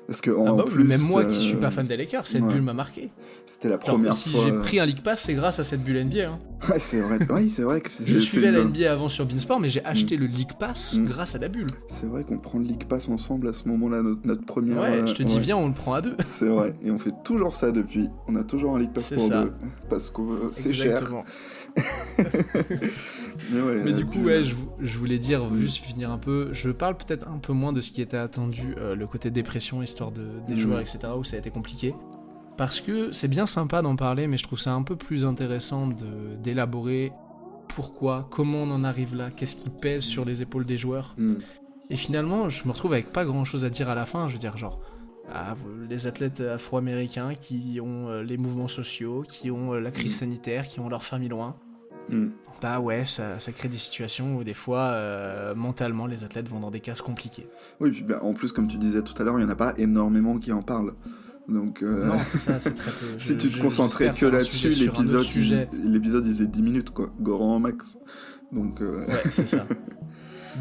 Parce que plus, même moi qui suis pas fan des Lakers, cette bulle m'a marqué. C'était la première fois. Si j'ai pris un League Pass, c'est grâce à cette bulle NBA. Hein. Ouais, c'est vrai. Oui, c'est vrai que je suivais la NBA avant sur Beansport, mais j'ai acheté le League Pass grâce à la bulle. C'est vrai qu'on prend le League Pass ensemble à ce moment-là, notre première. Ouais, je te dis, viens, on le prend à deux. C'est vrai, et on fait toujours ça depuis. On a toujours un League Pass pour deux. Parce que c'est cher. Mais du coup, je voulais dire, juste finir un peu, je parle peut-être un peu moins de ce qui était attendu, le côté dépression, histoire des joueurs, etc., où ça a été compliqué. Parce que c'est bien sympa d'en parler, mais je trouve ça un peu plus intéressant d'élaborer pourquoi, comment on en arrive là, qu'est-ce qui pèse sur les épaules des joueurs. Et finalement, je me retrouve avec pas grand-chose à dire à la fin, je veux dire, genre, les athlètes afro-américains qui ont les mouvements sociaux, qui ont la crise sanitaire, qui ont leur famille loin. Bah ouais, ça crée des situations où des fois, mentalement, les athlètes vont dans des cases compliquées. Oui, puis en plus, comme tu disais tout à l'heure, il n'y en a pas énormément qui en parlent. Donc, non, c'est ça, c'est très peu. Si tu te concentrais que là-dessus, l'épisode il faisait 10 minutes, quoi. Goran max. Donc, Ouais, c'est ça.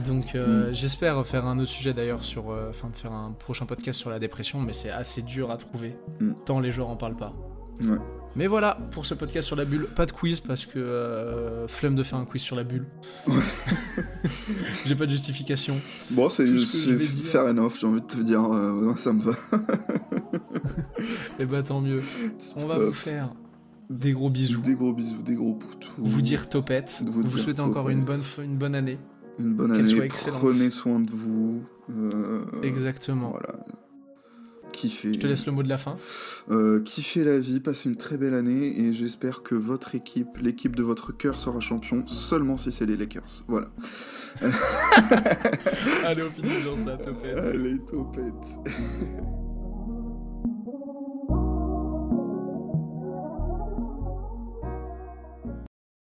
Donc j'espère faire un autre sujet d'ailleurs de faire un prochain podcast sur la dépression, mais c'est assez dur à trouver, tant les joueurs en parlent pas. Ouais. Mais voilà, pour ce podcast sur la bulle, pas de quiz parce que flemme de faire un quiz sur la bulle. J'ai pas de justification. Bon, c'est fair enough, j'ai envie de te dire, ça me va. Et bah tant mieux. On va vous faire des gros bisous. Des gros bisous, des gros poutous. Vous dire topette. Vous souhaiter encore une bonne année. Une bonne année, soit excellente. Prenez soin de vous. Exactement. Voilà. Kiffez. Je te laisse le mot de la fin. Kiffez la vie, passez une très belle année et j'espère que votre équipe, l'équipe de votre cœur sera champion seulement si c'est les Lakers. Voilà. Allez, on finit sur ça, topette. Allez, topette.